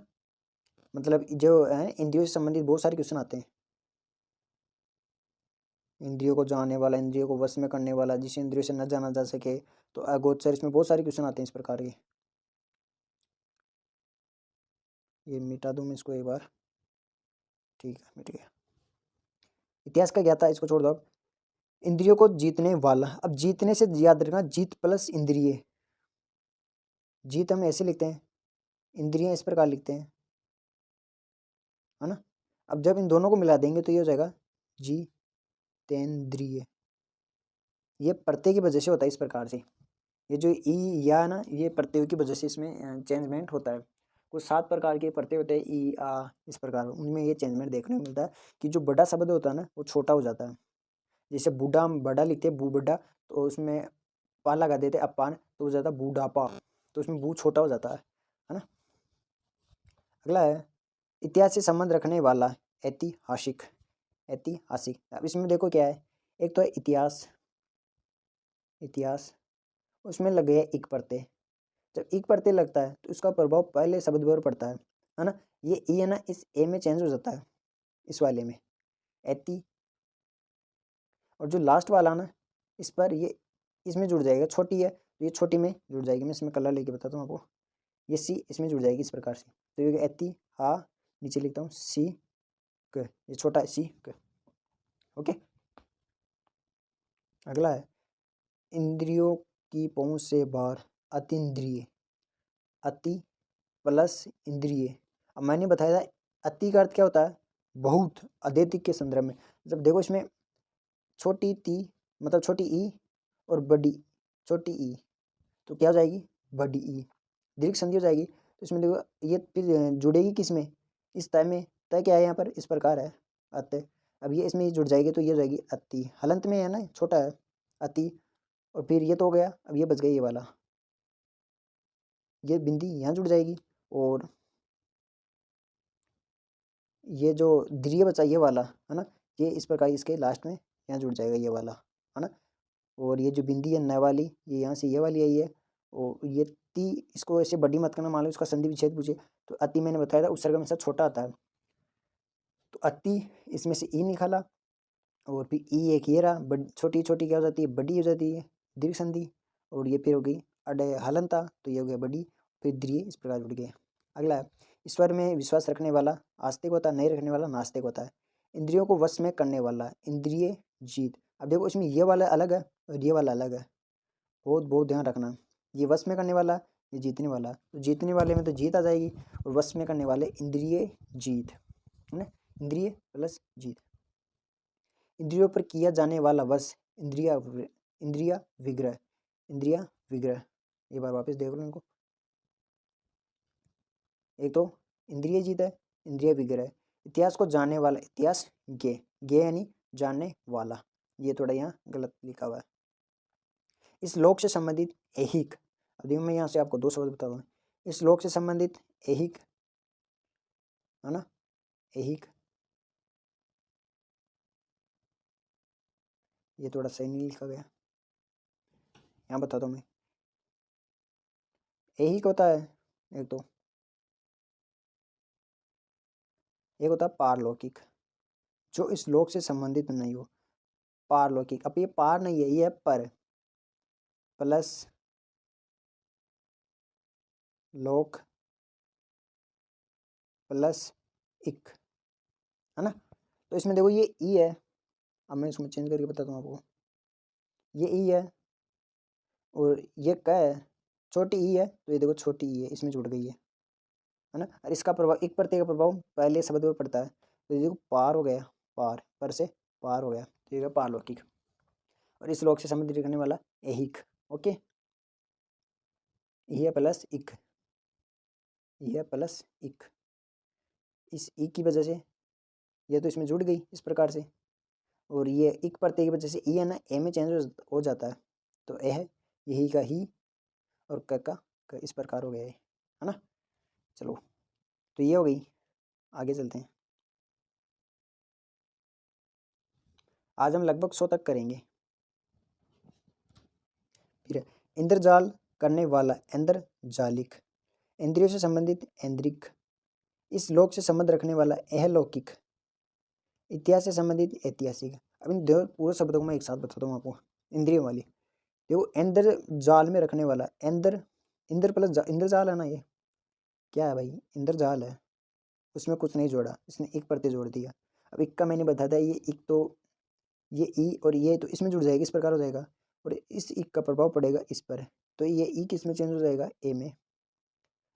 मतलब जो है इंद्रियों से संबंधित बहुत सारे क्वेश्चन आते हैं। इंद्रियों को जानने वाला, इंद्रियों को वश में करने वाला, जिस इंद्रियों से न जाना जा सके, तो अगोचर, इसमें बहुत सारे क्वेश्चन आते हैं इस प्रकार के। ये मिटा दूं मैं इसको एक बार, ठीक है मिट गया। इतिहास का ज्ञाता, इसको छोड़ दो अब। इंद्रियों को जीतने वाला, अब जीतने से याद रखना जीत प्लस इंद्रिय, जीत हम ऐसे लिखते हैं, इंद्रियां इस प्रकार लिखते हैं, है ना। अब जब इन दोनों को मिला देंगे तो ये हो जाएगा जीतेंद्रिय। ये प्रत्यय की वजह से होता है इस प्रकार से, ये जो ई या ना, ये प्रत्यय की वजह से इसमें चेंजमेंट होता है। कुछ 7 प्रकार के प्रत्यय होते हैं ई आ, इस प्रकार उनमें ये चेंजमेंट देखने को मिलता है कि जो बड़ा शब्द होता है ना वो छोटा हो जाता है। जैसे बूढ़ा हम बड़ा लिखते हैं बू बड़ा, तो उसमें पा लगा देते अपान, तो हो जाता बूढ़ापा, तो उसमें बू छोटा हो जाता है ना। अगला है इतिहास से संबंध रखने वाला ऐतिहासिक, ऐतिहासिक। अब इसमें देखो क्या है, एक तो है इतिहास, इतिहास, उसमें लग गया एक प्रत्यय। जब एक प्रत्यय लगता है तो उसका प्रभाव पहले शब्द पर पड़ता है ना। ये ई है ना, इस ए में चेंज हो जाता है, इस वाले में ऐति, और जो लास्ट वाला ना इस पर ये इसमें जुड़ जाएगा, छोटी है तो ये छोटी में जुड़ जाएगी। मैं इसमें कलर लेके बताता हूँ आपको, ये सी इसमें जुड़ जाएगी इस प्रकार से, तो ये ऐति हा, नीचे लिखता हूँ सी क, ये छोटा है सी क, ओके। अगला है इंद्रियों की पहुँच से बाहर अतीन्द्रिय, अति प्लस इंद्रिय। अब मैंने बताया था अति का अर्थ क्या होता है, बहुत, अत्यधिक के संदर्भ में। जब देखो इसमें छोटी ती मतलब छोटी ई और बड़ी छोटी ई, तो क्या हो जाएगी बड़ी ई, दीर्घ संधि हो जाएगी। तो इसमें देखो ये फिर जुड़ेगी किस में, इस तय में, तय क्या है यहाँ पर इस प्रकार है अतः। अब ये इसमें जुड़ जाएगी तो ये हो जाएगी अति, हलंत में है ना छोटा है अति, और फिर ये तो हो गया। अब ये बच गया ये वाला, ये बिंदी यहाँ जुड़ जाएगी, और ये जो दृढ़ बचा ये वाला है ना, ये इस प्रकार इसके लास्ट में यहाँ जुड़ जाएगा ये वाला, है ना। और ये जो बिंदी है न वाली, ये यहाँ से ये वाली आई है, और ये ती, इसको ऐसे बड़ी मत करना, मान लो इसका संधि विच्छेद पूछे तो अति मैंने बताया था उपसर्ग में से छोटा आता है, तो अति इसमें से ई निकाला, और फिर ई एक ये रहा, बड़ी छोटी छोटी क्या हो जाती है बड़ी हो जाती है दीर्घ संधि, और ये फिर हो गई अडे हलनता, तो ये हो गया बड़ी, फिर दृढ़, इस प्रकार जुड़ गए। अगला है ईश्वर में विश्वास रखने वाला आस्तिक होता है, नहीं रखने वाला नास्तिक होता है। इंद्रियों को वश में करने वाला इंद्रिय जीत। अब देखो इसमें ये वाला अलग है और ये वाला अलग है, बहुत बहुत ध्यान रखना। ये वश में करने वाला ये जीतने वाला, तो जीतने वाले में तो जीत आ जाएगी, और वश में करने वाले इंद्रिय जीत है ना, इंद्रिय प्लस जीत। इंद्रियों पर किया जाने वाला वश इंद्रिया इंद्रिया विग्रह, इंद्रिया विग्रह। एक बार वापस देख लो इनको, एक तो इंद्रिय जीत है, इंद्रिय विग्रह। इतिहास को जानने वाला, इतिहास गे यानी जानने वाला, ये थोड़ा यहाँ गलत लिखा हुआ है। इस लोक से संबंधित ऐहिक, अभी मैं यहाँ से आपको दो शब्द बता दूँ। इस लोक से संबंधित ऐहिक है ना, ऐहिक, ये थोड़ा सही नहीं लिखा गया, यहाँ बताता हूँ मैं। ऐहिक होता है एक होता है पारलौकिक, जो इस लोक से संबंधित नहीं हो। पारलौकिक, अब ये पार नहीं है, ये है पर, प्लस लोक प्लस इक, है ना। तो इसमें देखो ये ई है, अब मैं इसमें चेंज करके बताता हूँ आपको। ये ई है और ये क है, छोटी ई है, तो ये देखो छोटी ई है, इसमें जुड़ गई है ना। और इसका प्रभाव, एक प्रत्यय का प्रभाव पहले शब्द में पड़ता है, तो ये देखो पार हो गया, पार, पर से पार हो गया, तो ये पारलौकिक। और इस लोक से संबंधित रखने वाला ऐहिक, ओके, ई है प्लस इक, ई है प्लस इक, इस ई की वजह से ये तो इसमें जुड़ गई इस प्रकार से, और ये इक प्रत्यय की वजह से ई है ना, ए में चेंज हो जाता है, तो ए है, यही का ही, और क का क, इस प्रकार हो गया है ना। चलो, तो ये हो गई, आगे चलते हैं। आज हम लगभग 100 तक करेंगे। फिर इंद्रजाल करने वाला इंद्रजालिक, इंद्रियों से संबंधित ऐन्द्रिक, इस लोक से संबंध रखने वाला अहलौकिक, इतिहास से संबंधित ऐतिहासिक। अब इन दो पूरे शब्दों को मैं एक साथ बताता हूँ आपको, इंद्रियों वाली। देखो इंद्रजाल में रखने वाला, इंद्र प्लस इंद्रजाल है ना, ये क्या है भाई, इंद्रजाल है, उसमें कुछ नहीं जोड़ा, इसने एक प्रत्यय जोड़ दिया। अब एक का मैंने बताया था, ये एक तो ये ई और ये तो इसमें जुड़ जाएगा, इस प्रकार हो जाएगा, और इस ई का प्रभाव पड़ेगा इस पर, तो ये ई किस में चेंज हो जाएगा, ए में,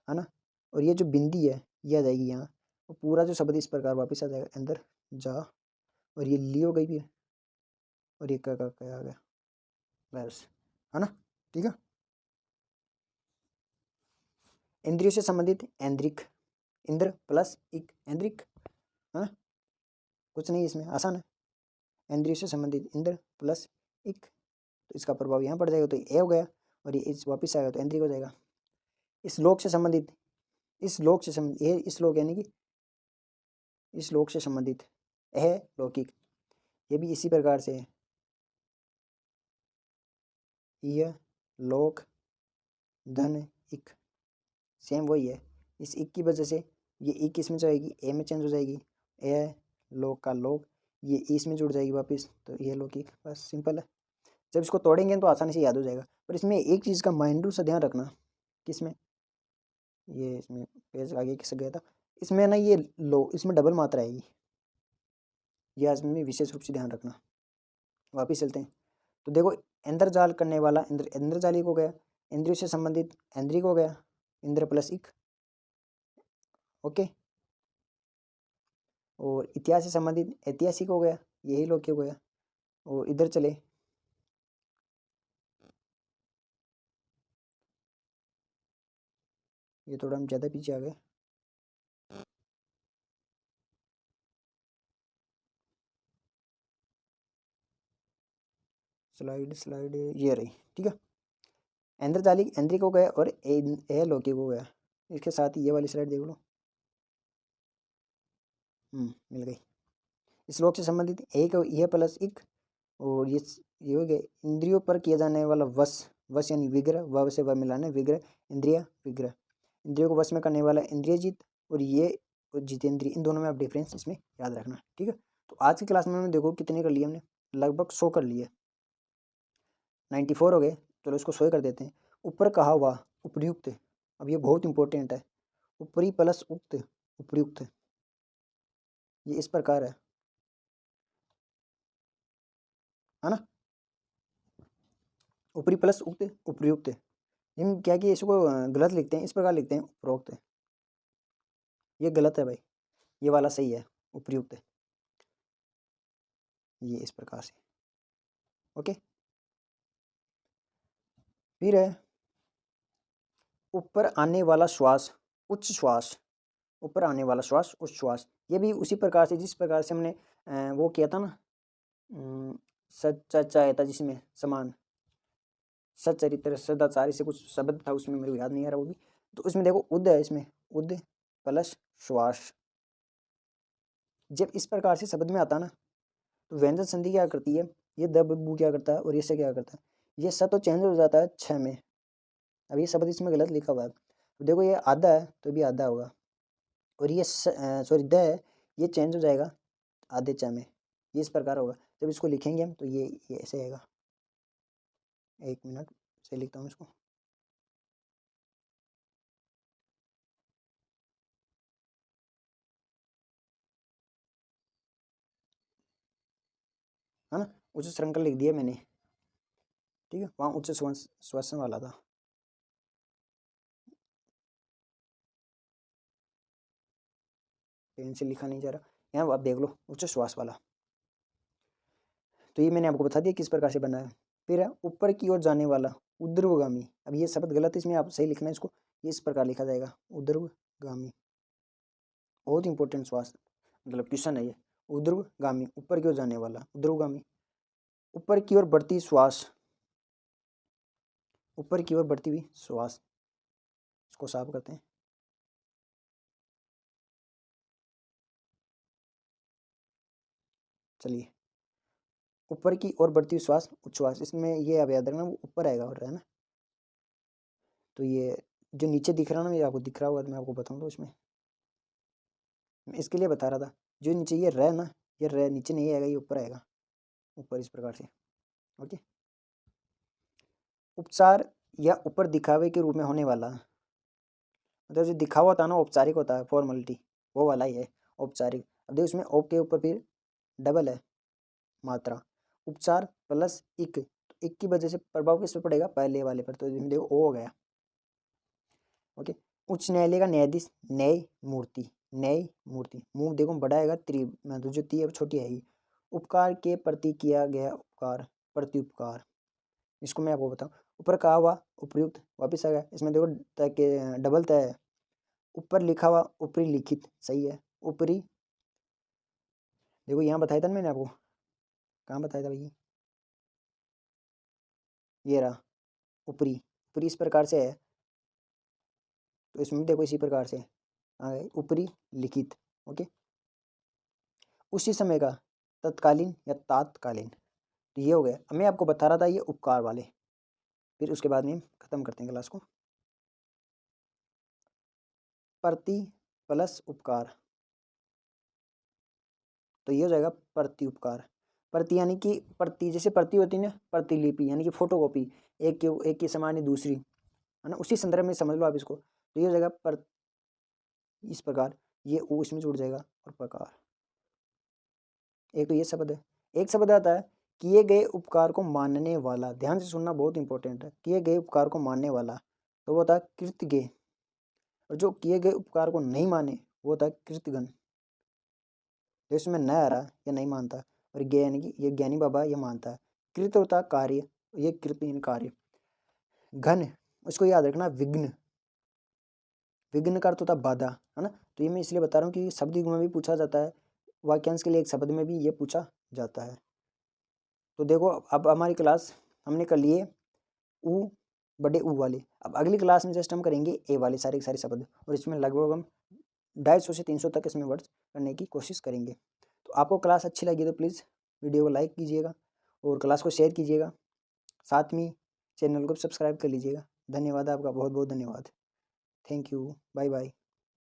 है ना। और ये जो बिंदी है ये आ जाएगी यहाँ, और पूरा जो शब्द इस प्रकार वापस आ जाएगा, अंदर जा, और ये ली हो गई फिर, और ये क्या आ गया, बस, है ना। ठीक है, इंद्रियों से संबंधित ऐन्द्रिक, इंद्र प्लस इक ऐन्द्रिक, है ना, कुछ नहीं इसमें, आसान है। इंद्रियों से संबंधित इंद्र प्लस इक, तो इसका प्रभाव यहाँ पड़ जाएगा, तो ए हो गया, और ये इस वापिस आएगा तो ऐन्द्रिक हो जाएगा। इस लोक से संबंधित, इस लोक से संबंधित, ये इस लोक यानी कि इस लोक से संबंधित है लौकिक, ये भी इसी प्रकार से है, यह लोक धन इक, सेम वही है। इस इक की वजह से ये इक इसमें जाएगी, ए में चेंज हो जाएगी, ए लोक का लोक, ये इसमें जुड़ जाएगी वापस, तो ये लौकिक, बस सिंपल है। जब इसको तोड़ेंगे तो आसानी से याद हो जाएगा, पर इसमें एक चीज़ का माइंडू सा ध्यान रखना, किसमें, ये इसमें पेज आगे किस गया था, इसमें ना ये लो, इसमें डबल मात्रा आएगी, यह इसमें विशेष रूप से ध्यान रखना। वापिस चलते हैं, तो देखो इंद्रजाल करने वाला इंद्रजालिक हो गया, इंद्रियों से संबंधित ऐन्द्रिक हो गया, इंद्र प्लस इक, ओके, और इतिहास से संबंधित ऐतिहासिक हो गया, यही लौकिक हो गया। और इधर चले, ये थोड़ा हम ज़्यादा पीछे आ गए, स्लाइड ये रही, ठीक है। इंद्रजालिक ऐन्द्रिक हो गया, और ए लौकिक हो गया, इसके साथ ही ये वाली स्लाइड देख लो, मिल गई। इस श्लोक से संबंधित एक यह प्लस एक, और ये हो गया इंद्रियों पर किया जाने वाला वश, वश यानी विग्रह, व से व मिलाना, विग्रह, इंद्रिया विग्रह, इंद्रियों को वश में करने वाला इंद्रिय जीत, और ये जितेंद्रिय, इन दोनों में आप डिफरेंस इसमें याद रखना, ठीक है। तो आज की क्लास में हमने देखो कितने कर लिए हमने, लगभग 100 कर लिए, 94 हो गए, चलो इसको 100 कर देते हैं। ऊपर कहा हुआ उपयुक्त, अब ये बहुत इंपॉर्टेंट है, ऊपरी प्लस उक्त उपयुक्त, ये इस प्रकार है ना, ऊपरी प्लस उक्त उपयुक्त, लेकिन क्या कि इसको गलत लिखते हैं, इस प्रकार लिखते हैं उपरोक्त। ये गलत है भाई, ये वाला सही है, उपयुक्त। ये इस प्रकार से। ओके, फिर है ऊपर आने वाला श्वास उच्च श्वास, ऊपर आने वाला श्वास उच्च श्वास। ये भी उसी प्रकार से जिस प्रकार से हमने वो किया था ना, सच्चा था जिसमें समान सच्चरित्र सदाचारी से कुछ शब्द था उसमें, मेरे को याद नहीं आ रहा वो भी। तो उसमें देखो उद है, इसमें उद प्लस श्वास। जब इस प्रकार से शब्द में आता ना, तो व्यंजन संधि क्या करती है, ये द बू क्या करता है और ये से क्या करता है, ये स तो चेंज हो जाता है छ में। अब ये शब्द इसमें गलत लिखा हुआ है, तो देखो ये आधा है तो भी आधा होगा, और ये सॉरी द है, ये चेंज हो जाएगा आधे च में। ये इस प्रकार होगा, जब इसको लिखेंगे हम तो ये ऐसे आएगा। एक मिनट से लिखता हूँ इसको। है ना, उच्च श्रृंखल लिख दिया मैंने, ठीक है, वहाँ उच्च श्वसन वाला था। पेन से लिखा नहीं जा रहा, यहाँ आप देख लो उच्च श्वास वाला। तो ये मैंने आपको बता दिया किस प्रकार से बना है। फिर है ऊपर की ओर जाने वाला ऊर्ध्वगामी। अब ये शब्द गलत है, इसमें आप सही लिखना है इसको, ये इस प्रकार लिखा जाएगा ऊर्ध्वगामी। बहुत इंपॉर्टेंट श्वास मतलब क्वेश्चन है ये। ऊर्ध्वगामी, ऊपर की ओर जाने वाला ऊर्ध्वगामी। ऊपर की ओर बढ़ती श्वास, ऊपर की ओर बढ़ती हुई श्वास। इसको साफ करते हैं। चलिए, ऊपर की ओर बढ़ती हुई श्वास उच्छ्वास। इसमें ये आप याद रखना, वो ऊपर आएगा और है ना। तो ये जो नीचे दिख रहा ना, ये आपको दिख रहा होगा तो मैं आपको बताऊँ तो इसमें मैं इसके लिए बता रहा था। जो नीचे ये रह ना, ये रह नीचे नहीं आएगा, ये ऊपर आएगा, ऊपर इस प्रकार से। ओके, उपचार या ऊपर दिखावे के रूप में होने वाला, मतलब जो दिखावा होता है ना औपचारिक होता है, फॉर्मेलिटी, वो वाला ही है औपचारिक। अब देखो इसमें औप के ऊपर फिर डबल है मात्रा, उपचार प्लस इक, तो इक की वजह से प्रभाव किस पे पड़ेगा, पहले वाले पर, तो इसमें देखो ओ हो गया। ओके, उच्च न्यायालय का न्यायाधीश न्याय मूर्ति, न्याय मूर्ति, मुंह देखो बड़ा आएगा, त्रि मतलब जो ती है छोटी आएगी। उपकार के प्रति किया गया उपकार, प्रति उपकार। इसको मैं आपको बताऊँ, ऊपर कहा हुआ उपयुक्त वापिस आ गया। इसमें देखो के डबल तय है, ऊपर लिखा हुआ ऊपरी लिखित सही है, ऊपरी देखो यहाँ बताया था ना मैंने आपको, कहाँ बताया था भैया, ये रहा ऊपरी, ऊपरी इस प्रकार से है, तो इसमें देखो इसी प्रकार से आ गए ऊपरी लिखित। ओके, उसी समय का तत्कालीन या तात्कालीन, तो ये हो गया। अब मैं आपको बता रहा था ये उपकार वाले, फिर उसके बाद में खत्म करते हैं क्लास को। प्रति प्लस उपकार, तो ये हो जाएगा प्रति उपकार। प्रति यानी कि प्रति, जैसे प्रति होती है ना, प्रतिलिपि यानी कि फोटोकॉपी, एक की समान ही दूसरी, है ना, उसी संदर्भ में समझ लो आप इसको। तो ये हो जाएगा पर इस प्रकार, ये ओ इसमें जुड़ जाएगा और प्रकार। एक तो ये शब्द है, एक शब्द आता है किए गए उपकार को मानने वाला। ध्यान से सुनना, बहुत इंपॉर्टेंट है। किए गए उपकार को मानने वाला, तो वो होता है कृतज्ञ, और जो किए गए उपकार को नहीं माने वो होता है कृतघ्न। तो इसमें न आ रहा, ये नहीं मानता, और ज्ञ यानी कि ये ज्ञानी बाबा ये मानता है। कृत होता है कार्य, ये कृत यानी कार्य। घन, उसको याद रखना, विघ्न, विघ्न का अर्थ होता है बाधा, है ना। तो ये मैं इसलिए बता रहा हूँ कि शब्द युग्म में भी पूछा जाता है, वाक्यांश के लिए एक शब्द में भी ये पूछा जाता है। तो देखो अब हमारी क्लास हमने कर लिए ऊ बड़े ऊ वाले। अब अगली क्लास में जस्ट हम करेंगे ए वाले सारे के सारे शब्द, और इसमें लगभग हम 250 से 300 तक इसमें वर्ड्स करने की कोशिश करेंगे। तो आपको क्लास अच्छी लगी तो प्लीज़ वीडियो को लाइक कीजिएगा और क्लास को शेयर कीजिएगा, साथ में चैनल को सब्सक्राइब कर लीजिएगा। धन्यवाद आपका, बहुत बहुत धन्यवाद। Thank you, bye bye.